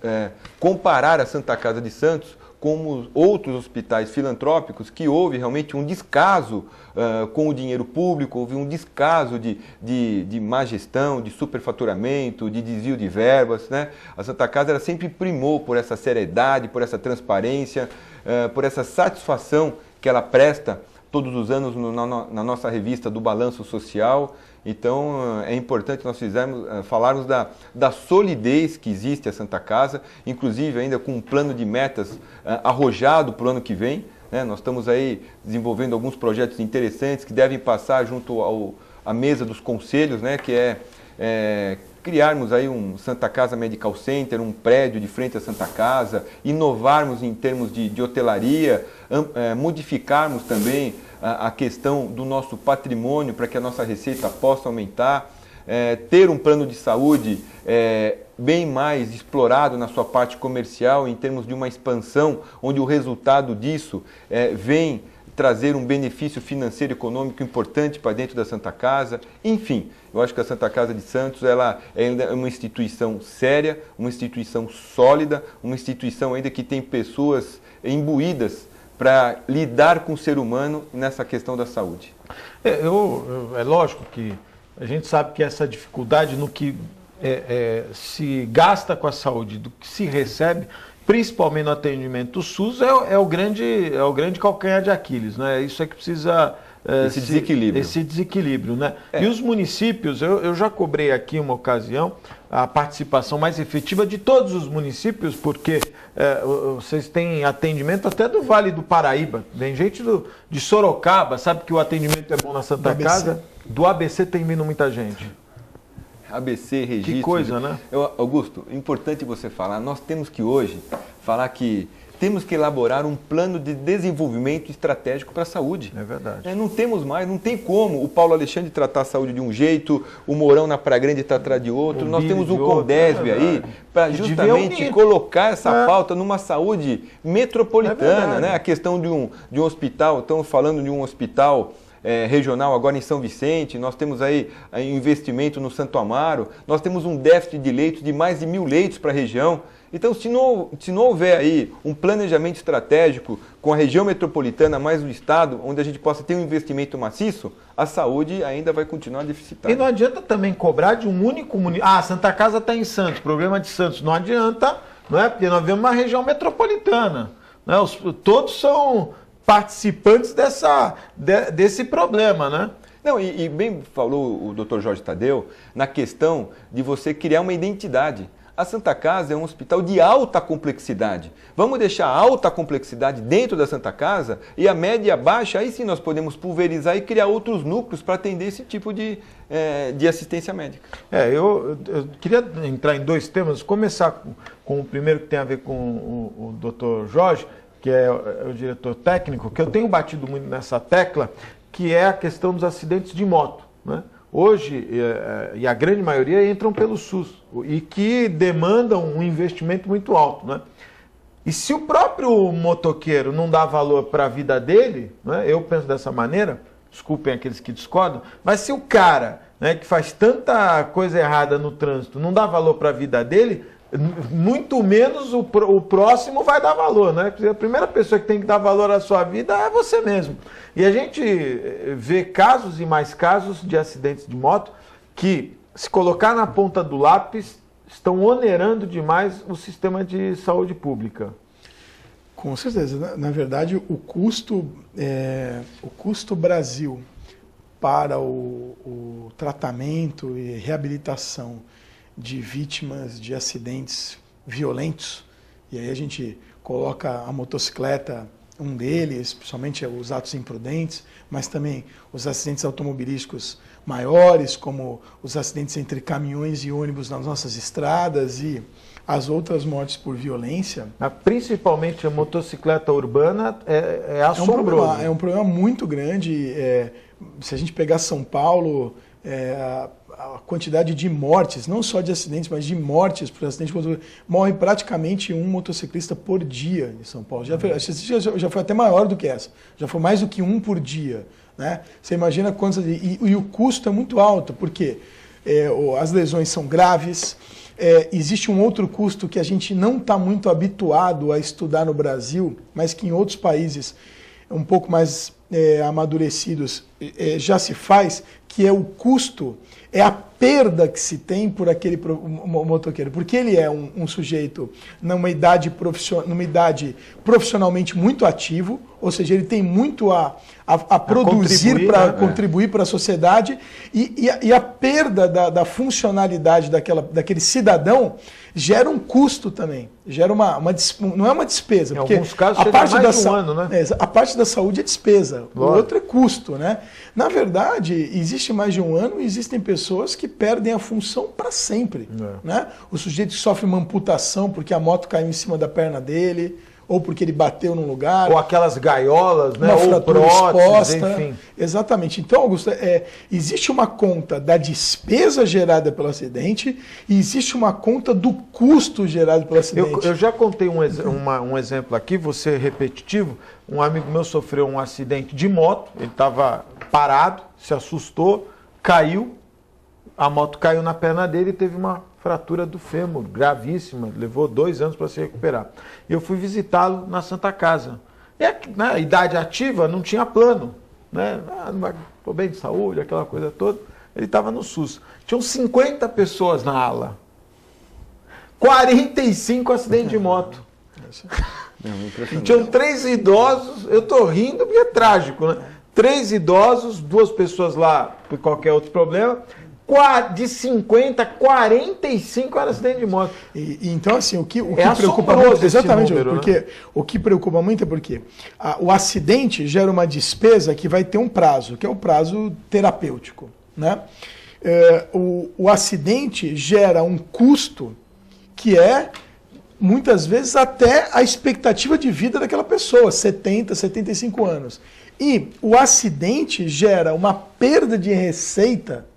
comparar a Santa Casa de Santos como outros hospitais filantrópicos, que houve realmente um descaso com o dinheiro público, houve um descaso de má gestão, de superfaturamento, de desvio de verbas, né? A Santa Casa ela sempre primou por essa seriedade, por essa transparência, por essa satisfação que ela presta todos os anos na nossa revista do Balanço Social. Então é importante nós falarmos da solidez que existe a Santa Casa, inclusive ainda com um plano de metas arrojado para o ano que vem, né? Nós estamos aí desenvolvendo alguns projetos interessantes que devem passar junto à mesa dos conselhos, né? Que é criarmos aí um Santa Casa Medical Center, um prédio de frente à Santa Casa, inovarmos em termos de hotelaria, modificarmos também a questão do nosso patrimônio para que a nossa receita possa aumentar, ter um plano de saúde bem mais explorado na sua parte comercial em termos de uma expansão, onde o resultado disso vem trazer um benefício financeiro e econômico importante para dentro da Santa Casa. Enfim, eu acho que a Santa Casa de Santos ela é uma instituição séria, uma instituição sólida, uma instituição ainda que tem pessoas imbuídas para lidar com o ser humano nessa questão da saúde. É lógico que a gente sabe que essa dificuldade no que se gasta com a saúde, do que se recebe, principalmente no atendimento do SUS, é o grande calcanhar de Aquiles, né? Isso é que precisa... Esse desequilíbrio, né? E os municípios, eu já cobrei aqui uma ocasião a participação mais efetiva de todos os municípios, porque vocês têm atendimento até do Vale do Paraíba, vem gente de Sorocaba, sabe que o atendimento é bom na Santa Casa, do ABC tem vindo muita gente. ABC, registro... Que coisa, né? Augusto, importante você falar, nós temos que hoje falar que temos que elaborar um plano de desenvolvimento estratégico para a saúde. É verdade. Não temos mais, não tem como o Paulo Alexandre tratar a saúde de um jeito, o Mourão na Praia Grande tratar de outro. Nós temos o Condesb aí para justamente colocar essa pauta numa saúde metropolitana, né? A questão de um hospital, estamos falando de um hospital regional agora em São Vicente, nós temos aí investimento no Santo Amaro, nós temos um déficit de leitos de mais de 1.000 leitos para a região. Então, se não houver aí um planejamento estratégico com a região metropolitana mais o Estado, onde a gente possa ter um investimento maciço, a saúde ainda vai continuar deficitária. E não adianta também cobrar de um único município. Ah, Santa Casa está em Santos, problema de Santos. Não adianta, não é? Porque nós vemos uma região metropolitana, né? Todos são participantes desse problema, né? Não, e bem falou o Dr. Jorge Tadeu na questão de você criar uma identidade. A Santa Casa é um hospital de alta complexidade. Vamos deixar a alta complexidade dentro da Santa Casa e a média e a baixa, aí sim nós podemos pulverizar e criar outros núcleos para atender esse tipo de assistência médica. Eu queria entrar em 2 temas, começar com o primeiro que tem a ver com o Dr. Jorge, que é o diretor técnico, que eu tenho batido muito nessa tecla, que é a questão dos acidentes de moto, né? Hoje, e a grande maioria entram pelo SUS, e que demandam um investimento muito alto, né? E se o próprio motoqueiro não dá valor para a vida dele, né, eu penso dessa maneira, desculpem aqueles que discordam, mas se o cara, né, que faz tanta coisa errada no trânsito não dá valor para a vida dele, muito menos o próximo vai dar valor, né? A primeira pessoa que tem que dar valor à sua vida é você mesmo. E a gente vê casos e mais casos de acidentes de moto que, se colocar na ponta do lápis, estão onerando demais o sistema de saúde pública. Com certeza. Na verdade, o custo Brasil para o tratamento e reabilitação de vítimas de acidentes violentos, e aí a gente coloca a motocicleta, um deles, principalmente os atos imprudentes, mas também os acidentes automobilísticos maiores, como os acidentes entre caminhões e ônibus nas nossas estradas e as outras mortes por violência. Principalmente a motocicleta urbana é assombroso. É um problema muito grande. Se a gente pegar São Paulo, a quantidade de mortes, não só de acidentes, mas de mortes por acidente, morre praticamente um motociclista por dia em São Paulo. Já foi até maior do que essa. Já foi mais do que um por dia, né? Você imagina quantos... E o custo é muito alto, porque as lesões são graves. Existe um outro custo que a gente não está muito habituado a estudar no Brasil, mas que em outros países um pouco mais amadurecidos já se faz, que é o custo, é a perda que se tem por aquele motoqueiro, porque ele é um sujeito numa idade profissionalmente muito ativo, ou seja, ele tem muito a produzir para contribuir para a sociedade, e a perda da funcionalidade daquele cidadão gera um custo também, gera não é uma despesa, porque alguns casos chega mais de um ano, né? A parte da saúde é despesa, o outro é custo, né? Na verdade, existe mais de um ano e existem pessoas que perdem a função para sempre, né? O sujeito que sofre uma amputação porque a moto caiu em cima da perna dele, ou porque ele bateu num lugar. Ou aquelas gaiolas, né? Uma fratura próteses, exposta. enfim. Exatamente. Então, Augusto, existe uma conta da despesa gerada pelo acidente e existe uma conta do custo gerado pelo acidente. Eu já contei um exemplo aqui, vou ser repetitivo. Um amigo meu sofreu um acidente de moto, ele estava parado, se assustou, caiu, a moto caiu na perna dele e teve uma fratura do fêmur, gravíssima, levou 2 anos para se recuperar. Eu fui visitá-lo na Santa Casa. Na idade ativa não tinha plano, né? Estou bem de saúde, aquela coisa toda. Ele estava no SUS. Tinham 50 pessoas na ala. 45 acidentes de moto. Tinham 3 idosos, eu estou rindo porque é trágico, né? 3 idosos, 2 pessoas lá por qualquer outro problema. De 50, 45 era acidente de moto. Então, assim, o que preocupa muito, exatamente, número, porque né? O que preocupa muito é porque o acidente gera uma despesa que vai ter um prazo, que é o prazo terapêutico, né? O acidente gera um custo que é, muitas vezes, até a expectativa de vida daquela pessoa, 70, 75 anos. E o acidente gera uma perda de receita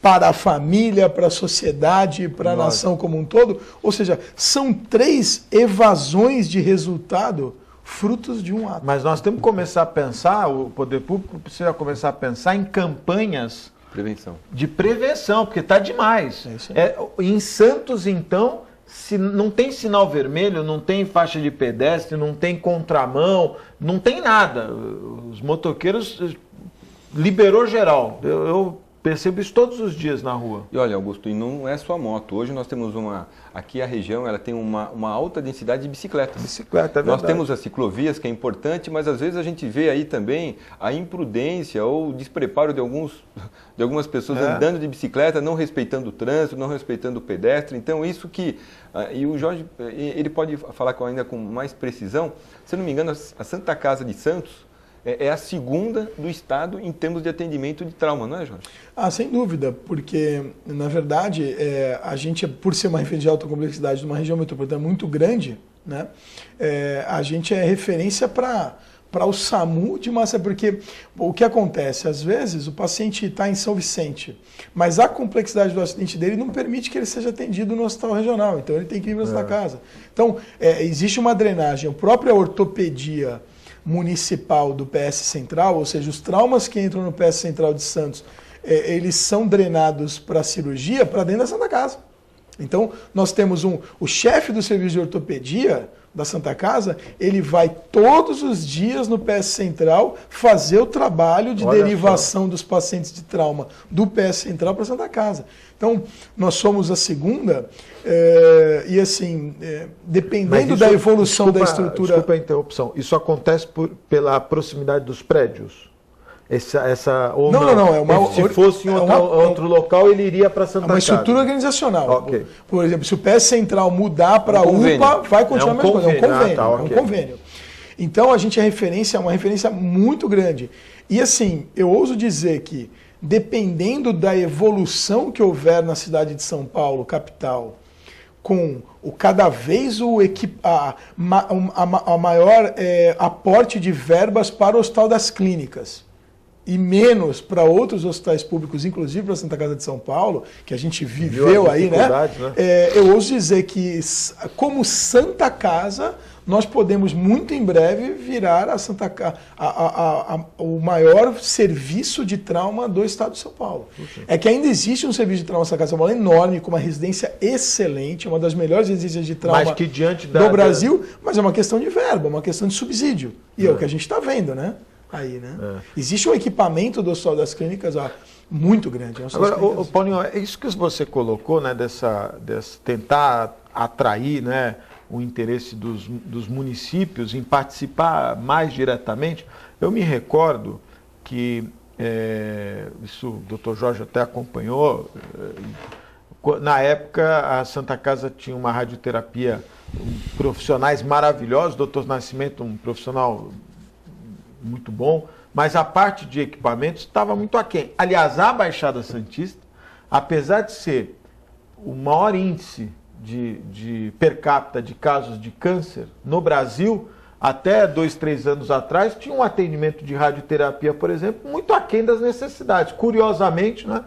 para a família, para a sociedade, para a nação como um todo. Ou seja, são 3 evasões de resultado frutos de um ato. Mas nós temos que começar a pensar, o poder público precisa começar a pensar em campanhas de prevenção, porque está demais. Em Santos, então, se não tem sinal vermelho, não tem faixa de pedestre, não tem contramão, não tem nada. Os motoqueiros liberou geral. Eu percebo isso todos os dias na rua. E olha, Augusto, e não é só moto. Hoje nós temos aqui a região, ela tem uma alta densidade de bicicletas. Bicicleta, é verdade. Nós temos as ciclovias, que é importante, mas às vezes a gente vê aí também a imprudência ou o despreparo de algumas pessoas andando de bicicleta, não respeitando o trânsito, não respeitando o pedestre. Então isso que... E o Jorge, ele pode falar ainda com mais precisão. Se eu não me engano, a Santa Casa de Santos é a segunda do estado em termos de atendimento de trauma, não é, Jorge? Sem dúvida, porque, na verdade, a gente, por ser uma referência de alta complexidade de uma região metropolitana muito grande, né, a gente é referência para o SAMU de massa, porque o que acontece? Às vezes o paciente está em São Vicente, mas a complexidade do acidente dele não permite que ele seja atendido no hospital regional, então ele tem que ir para essa casa. Então, existe uma drenagem, a própria ortopedia municipal do PS Central, ou seja, os traumas que entram no PS Central de Santos, eles são drenados para cirurgia para dentro da Santa Casa. Então, nós temos o chefe do serviço de ortopedia da Santa Casa, ele vai todos os dias no PS Central fazer o trabalho de derivação dos pacientes de trauma do PS Central para a Santa Casa. Então, nós somos a segunda e assim, dependendo da evolução da estrutura... Desculpa a interrupção. Isso acontece pela proximidade dos prédios? Não. Se fosse em outro local, ele iria para Santa Casa. É uma estrutura organizacional. Okay. Por exemplo, se o PS Central mudar para a UPA, vai continuar a mesma coisa. É um convênio. É um convênio. Então, a gente é uma referência muito grande. E assim, eu ouso dizer que, dependendo da evolução que houver na cidade de São Paulo, capital, com cada vez a maior aporte de verbas para o Hospital das Clínicas, e menos para outros hospitais públicos, inclusive para a Santa Casa de São Paulo, que a gente viveu aí, né? Eu ouso dizer que, como Santa Casa, nós podemos muito em breve virar o maior serviço de trauma do estado de São Paulo. É que ainda existe um serviço de trauma na Santa Casa de São Paulo enorme, com uma residência excelente, uma das melhores residências de trauma do Brasil, mas é uma questão de verba, é uma questão de subsídio. E é o que a gente está vendo, né? Aí, né? Existe um equipamento do Hospital das Clínicas muito grande. Agora, Paulinho, é isso que você colocou, né, dessa tentar atrair, né, o interesse dos municípios em participar mais diretamente. Eu me recordo que, isso o Dr. Jorge até acompanhou, na época a Santa Casa tinha uma radioterapia, profissionais maravilhosos, o Dr. Nascimento, um profissional muito bom, mas a parte de equipamentos estava muito aquém. Aliás, a Baixada Santista, apesar de ser o maior índice de per capita de casos de câncer no Brasil, até 2, 3 anos atrás, tinha um atendimento de radioterapia, por exemplo, muito aquém das necessidades. Curiosamente, né?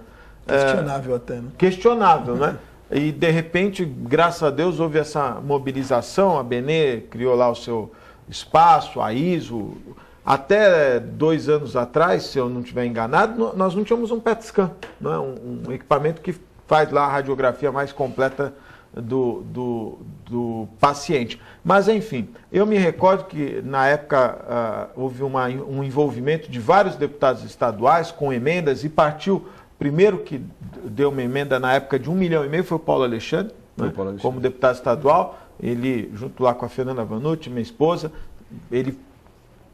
Questionável até, né? Questionável, né? E, de repente, graças a Deus, houve essa mobilização, a Benê criou lá o seu espaço, a ISO. Até 2 anos atrás, se eu não estiver enganado, nós não tínhamos um PET scan, né? Um equipamento que faz lá a radiografia mais completa do paciente. Mas, enfim, eu me recordo que, na época, houve um envolvimento de vários deputados estaduais com emendas e partiu, primeiro que deu uma emenda na época de 1,5 milhão foi o Paulo Alexandre, né? Como deputado estadual, ele, junto lá com a Fernanda Vanucci, minha esposa, ele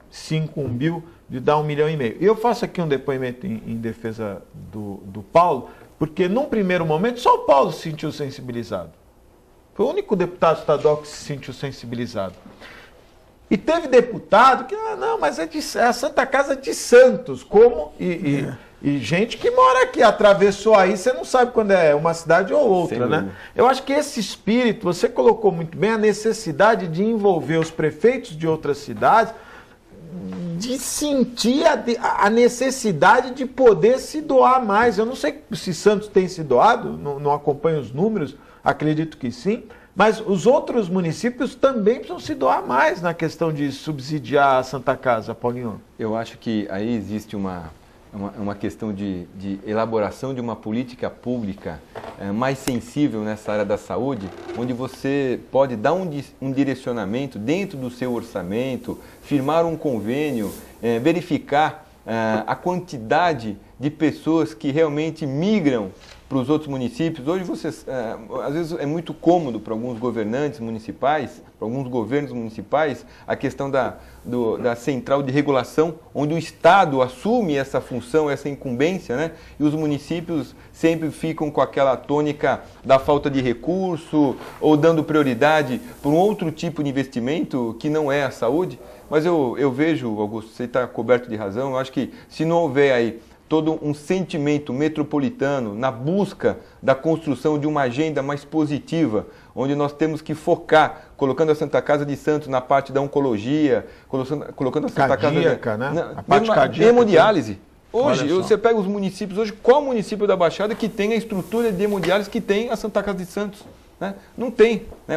se incumbiu de dar 1,5 milhão. E eu faço aqui um depoimento em defesa do Paulo, porque num primeiro momento só o Paulo se sentiu sensibilizado. Foi o único deputado estadual que se sentiu sensibilizado. E teve deputado que, não, mas é a Santa Casa de Santos, como? E gente que mora aqui, atravessou aí, você não sabe quando é uma cidade ou outra, né? Eu acho que esse espírito, você colocou muito bem a necessidade de envolver os prefeitos de outras cidades, de sentir a necessidade de poder se doar mais. Eu não sei se Santos tem se doado, não acompanho os números, acredito que sim, mas os outros municípios também precisam se doar mais na questão de subsidiar a Santa Casa, Paulinho. Eu acho que aí existe uma questão de elaboração de uma política pública mais sensível nessa área da saúde, onde você pode dar um direcionamento dentro do seu orçamento, firmar um convênio, verificar a quantidade de pessoas que realmente migram para os outros municípios. Hoje, às vezes é muito cômodo para alguns governantes municipais, para alguns governos municipais, a questão da central de regulação, onde o Estado assume essa função, essa incumbência, né? E os municípios sempre ficam com aquela tônica da falta de recurso ou dando prioridade para um outro tipo de investimento que não é a saúde. Mas eu vejo, Augusto, você está coberto de razão, eu acho que se não houver aí todo um sentimento metropolitano na busca da construção de uma agenda mais positiva, onde nós temos que focar, colocando a Santa Casa de Santos na parte da oncologia, colocando a Santa cardíaca, Casa... né? A parte cardíaca. Hemodiálise. Hoje, você pega os municípios, hoje, qual município da Baixada que tem a estrutura de hemodiálise que tem a Santa Casa de Santos? Né? Não tem, né?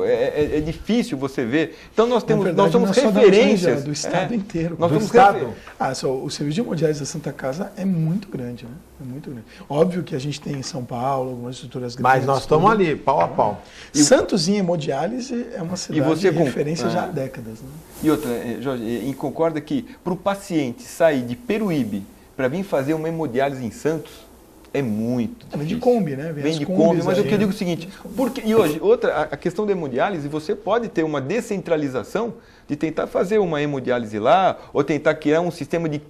É difícil você ver. Então nós somos referências do estado inteiro. Nós somos o serviço de hemodiálise da Santa Casa é muito grande, né? É muito grande. Óbvio que a gente tem em São Paulo algumas estruturas grandes. Mas nós estamos ali, pau a pau. Santos em hemodiálise é uma cidade de referência já há décadas. Né? E outra, Jorge, concorda que para o paciente sair de Peruíbe para vir fazer uma hemodiálise em Santos é muito difícil. Vem de Kombi, né? Vem de Kombi, mas o que eu digo é o seguinte, e hoje, a questão da hemodiálise, você pode ter uma descentralização de tentar fazer uma hemodiálise lá, ou tentar criar um sistema de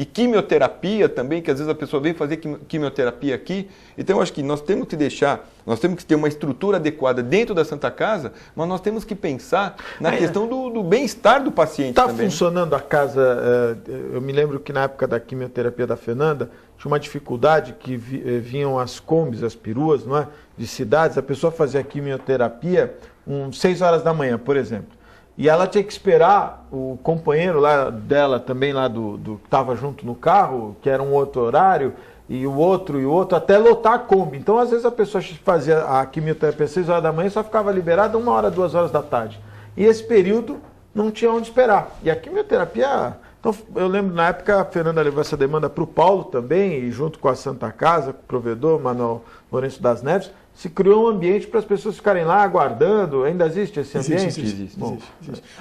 quimioterapia também, que às vezes a pessoa vem fazer quimioterapia aqui. Então eu acho que nós temos que ter uma estrutura adequada dentro da Santa Casa, mas nós temos que pensar na questão do bem-estar do paciente também. Está funcionando a casa, eu me lembro que na época da quimioterapia da Fernanda, tinha uma dificuldade que vinham as combis, as peruas, não é? De cidades, a pessoa fazia a quimioterapia 6 horas da manhã, por exemplo. E ela tinha que esperar o companheiro lá dela, também lá que estava junto no carro, que era um outro horário, e o outro, até lotar a Kombi. Então, às vezes, a pessoa fazia a quimioterapia às 6 horas da manhã e só ficava liberada 1 hora, 2 horas da tarde. E esse período não tinha onde esperar. E a quimioterapia... Então, eu lembro, na época, a Fernanda levou essa demanda para o Paulo também, e junto com a Santa Casa, com o provedor, Manuel Lourenço das Neves, se criou um ambiente para as pessoas ficarem lá aguardando. Ainda existe esse ambiente? Existe.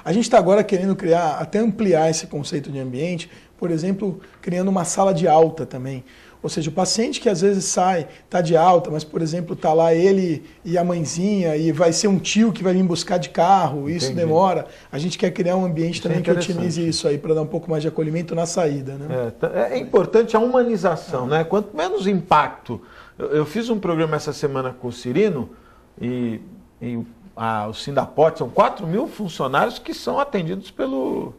A gente está agora querendo criar, até ampliar esse conceito de ambiente, por exemplo, criando uma sala de alta também. Ou seja, o paciente que às vezes sai, está de alta, mas, por exemplo, está lá ele e a mãezinha, e vai ser um tio que vai vir buscar de carro, isso Entendi. Demora. A gente quer criar um ambiente Isso também que interessante. otimize isso aí, para dar um pouco mais de acolhimento na saída. Né? É importante a humanização, né? Quanto menos impacto. Eu fiz um programa essa semana com o Cirino, e o Sindapote, são 4.000 funcionários que são atendidos pelo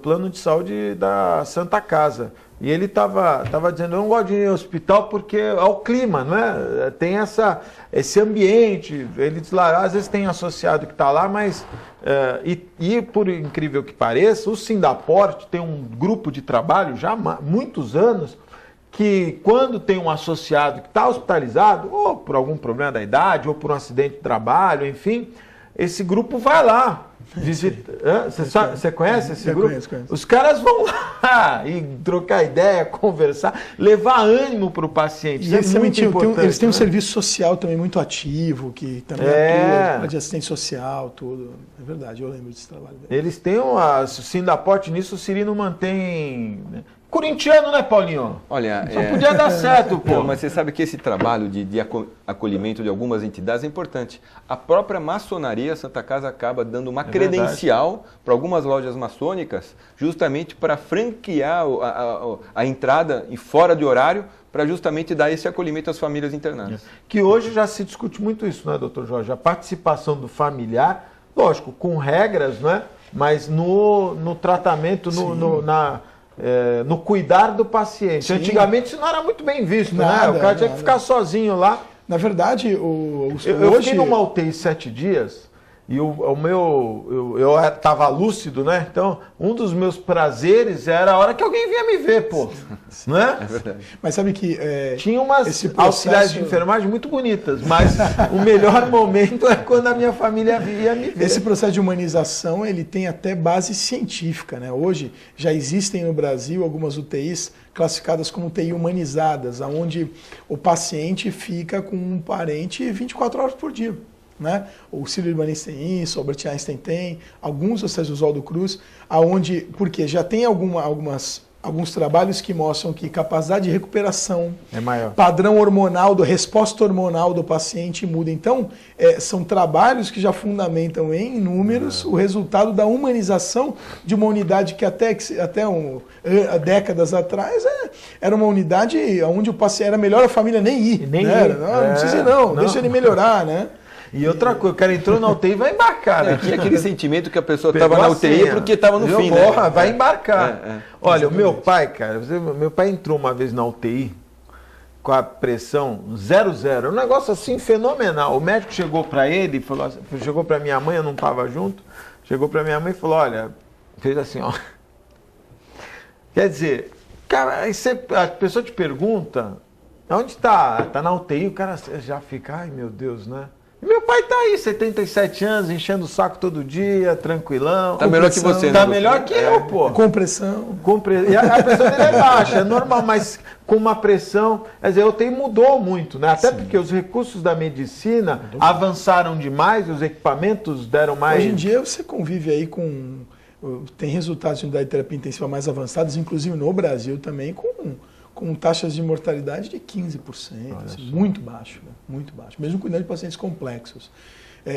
plano de saúde da Santa Casa. E ele estava dizendo, eu não gosto de ir ao hospital porque é o clima, não é? Tem esse ambiente, ele diz lá, às vezes tem associado que está lá, mas, e por incrível que pareça, o Sindaporte tem um grupo de trabalho já há muitos anos, que quando tem um associado que está hospitalizado, ou por algum problema da idade, ou por um acidente de trabalho, enfim, esse grupo vai lá. Você conhece esse grupo? Conheço. Os caras vão lá e trocar ideia, conversar, levar ânimo para o paciente. E eles também eles têm um né? serviço social também muito ativo, que também atua de assistente social, tudo. É verdade, eu lembro desse trabalho. Eles têm o Sindaporte nisso, o Cirino mantém... Corintiano, né, Paulinho? Olha, só podia dar certo, pô. Não, mas você sabe que esse trabalho de acolhimento de algumas entidades é importante. A própria maçonaria, a Santa Casa acaba dando uma credencial para algumas lojas maçônicas, justamente para franquear a entrada e fora de horário, para justamente dar esse acolhimento às famílias internadas. Que hoje já se discute muito isso, né, doutor Jorge? A participação do familiar, lógico, com regras, né? Mas no tratamento, no cuidar do paciente. Sim. Antigamente isso não era muito bem visto, né? O cara tinha que ficar sozinho lá. Na verdade, eu fiquei numa UTI 7 dias e eu estava lúcido, né? Então, um dos meus prazeres era a hora que alguém vinha me ver, pô. Não é? É verdade. Mas sabe que... tinha umas auxiliares de enfermagem muito bonitas, mas o melhor momento é quando a minha família ia me ver. Esse processo de humanização, ele tem até base científica, né? Hoje, já existem no Brasil algumas UTIs classificadas como UTI humanizadas, onde o paciente fica com um parente 24 horas por dia. Né? O Sírio-Libanês tem isso, o Albert Einstein tem, alguns hospitais do Oswaldo Cruz, porque já tem algumas alguns trabalhos que mostram que capacidade de recuperação, É maior. padrão hormonal, resposta hormonal do paciente muda. Então, são trabalhos que já fundamentam em números o resultado da humanização de uma unidade que até décadas atrás era uma unidade onde o paciente era melhor a família nem ir. Nem né? ir. Não precisa ir não, deixa ele melhorar, né? E outra coisa, o cara entrou na UTI e vai embarcar, né? Tinha aquele sentimento que a pessoa Pegou estava na a UTI senha. porque estava no Viu? fim, Porra, né? vai embarcar. É. Olha, o meu pai, cara, meu pai entrou uma vez na UTI com a pressão 0,0. Um negócio assim fenomenal. O médico chegou para ele e falou assim, chegou para minha mãe, eu não estava junto, chegou para minha mãe e falou, olha, fez assim, ó. Quer dizer, cara, aí a pessoa te pergunta, onde está? Tá na UTI, o cara já fica, ai meu Deus, né? E meu pai tá aí, 77 anos, enchendo o saco todo dia, tranquilão. Tá melhor que você, né? Tá melhor que eu, pô. Compressão. E a pressão dele é baixa, é normal, mas com uma pressão. Quer dizer, a UTI mudou muito, né? Até porque os recursos da medicina avançaram demais, os equipamentos deram mais. Hoje em dia você convive aí com... Tem resultados de unidade de terapia intensiva mais avançados, inclusive no Brasil também, com taxas de mortalidade de 15%, assim, muito baixo, né? Muito baixo, mesmo cuidando de pacientes complexos.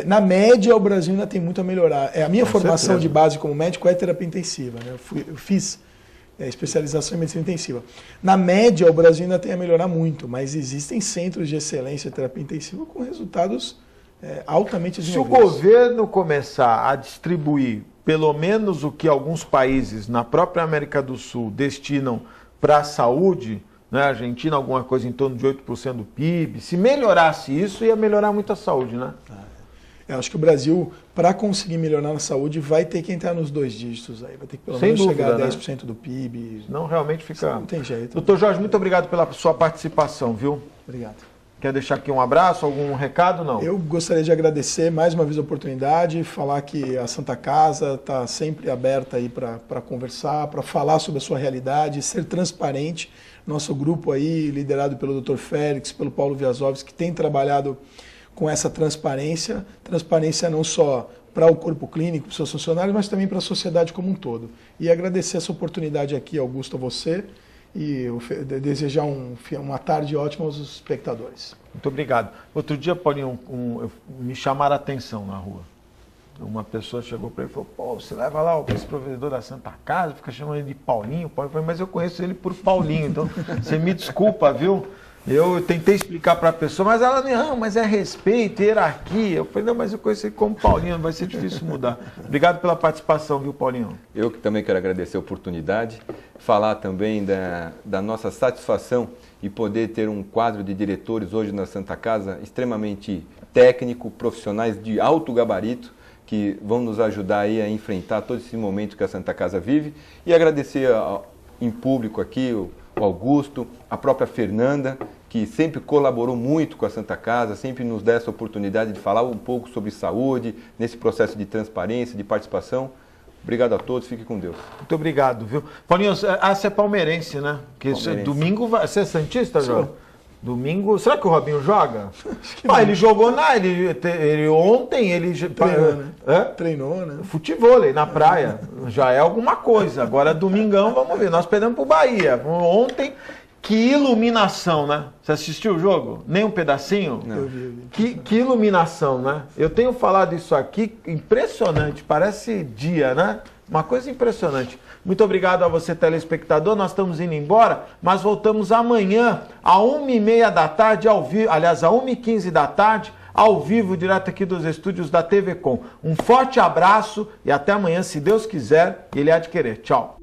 Na média, o Brasil ainda tem muito a melhorar. A minha formação de base como médico é terapia intensiva, né? Eu fiz especialização em medicina intensiva. Na média, o Brasil ainda tem a melhorar muito, mas existem centros de excelência de terapia intensiva com resultados altamente desenvolvidos. Se o governo começar a distribuir pelo menos o que alguns países na própria América do Sul destinam para a saúde, né? A Argentina alguma coisa em torno de 8% do PIB, se melhorasse isso, ia melhorar muito a saúde, né? Eu acho que o Brasil, para conseguir melhorar na saúde, vai ter que entrar nos 2 dígitos aí, vai ter que pelo menos chegar a 10% do PIB. Não, realmente fica... Não tem jeito. Doutor Jorge, muito obrigado pela sua participação, viu? Obrigado. Quer deixar aqui um abraço, algum recado? Não. Eu gostaria de agradecer mais uma vez a oportunidade, falar que a Santa Casa está sempre aberta aí para conversar, para falar sobre a sua realidade, ser transparente. Nosso grupo aí, liderado pelo Dr. Félix, pelo Paulo Viazovski, que tem trabalhado com essa transparência não só para o corpo clínico, para os seus funcionários, mas também para a sociedade como um todo. E agradecer essa oportunidade aqui, Augusto, a você, e desejar uma tarde ótima aos espectadores. Muito obrigado. Outro dia, Paulinho, me chamaram a atenção na rua. Uma pessoa chegou para ele e falou, pô, você leva lá o ex-provedor da Santa Casa, fica chamando ele de Paulinho. Eu falei, mas eu conheço ele por Paulinho, então você me desculpa, viu? Eu tentei explicar para a pessoa, mas ela não, mas é respeito, hierarquia. Eu falei, não, mas eu conheço ele como Paulinho, vai ser difícil mudar. Obrigado pela participação, viu, Paulinho? Eu que também quero agradecer a oportunidade, falar também da nossa satisfação e poder ter um quadro de diretores hoje na Santa Casa extremamente técnico, profissionais de alto gabarito, que vão nos ajudar aí a enfrentar todo esse momento que a Santa Casa vive. E agradecer em público aqui o Augusto, a própria Fernanda, que sempre colaborou muito com a Santa Casa, sempre nos dá essa oportunidade de falar um pouco sobre saúde, nesse processo de transparência, de participação. Obrigado a todos, fique com Deus. Muito obrigado, viu? Paulinho, você é palmeirense, né? Porque domingo vai... Você é santista, João? Domingo... Será que o Robinho joga? Ele jogou ontem, ele... Treinou, né? Treinou, né? Futevôlei na praia. Já é alguma coisa. Agora, domingão, vamos ver. Nós perdemos pro Bahia. Ontem... Que iluminação, né? Você assistiu o jogo? Nem um pedacinho? Não. Eu vi. Que iluminação, né? Eu tenho falado isso aqui, impressionante, parece dia, né? Uma coisa impressionante. Muito obrigado a você, telespectador. Nós estamos indo embora, mas voltamos amanhã, às 1h30 da tarde, ao vivo, aliás, às 1h15 da tarde, ao vivo, direto aqui dos estúdios da TV Com. Um forte abraço e até amanhã, se Deus quiser, e Ele há de querer. Tchau.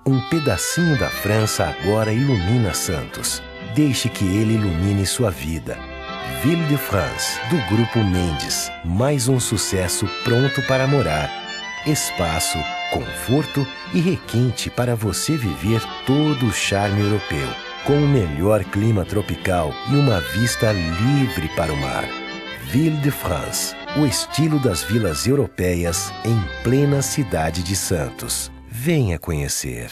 Um pedacinho da França agora ilumina Santos. Deixe que ele ilumine sua vida. Ville de France, do Grupo Mendes. Mais um sucesso pronto para morar. Espaço, conforto e requinte para você viver todo o charme europeu. Com o melhor clima tropical e uma vista livre para o mar. Ville de France, o estilo das vilas europeias em plena cidade de Santos. Venha conhecer.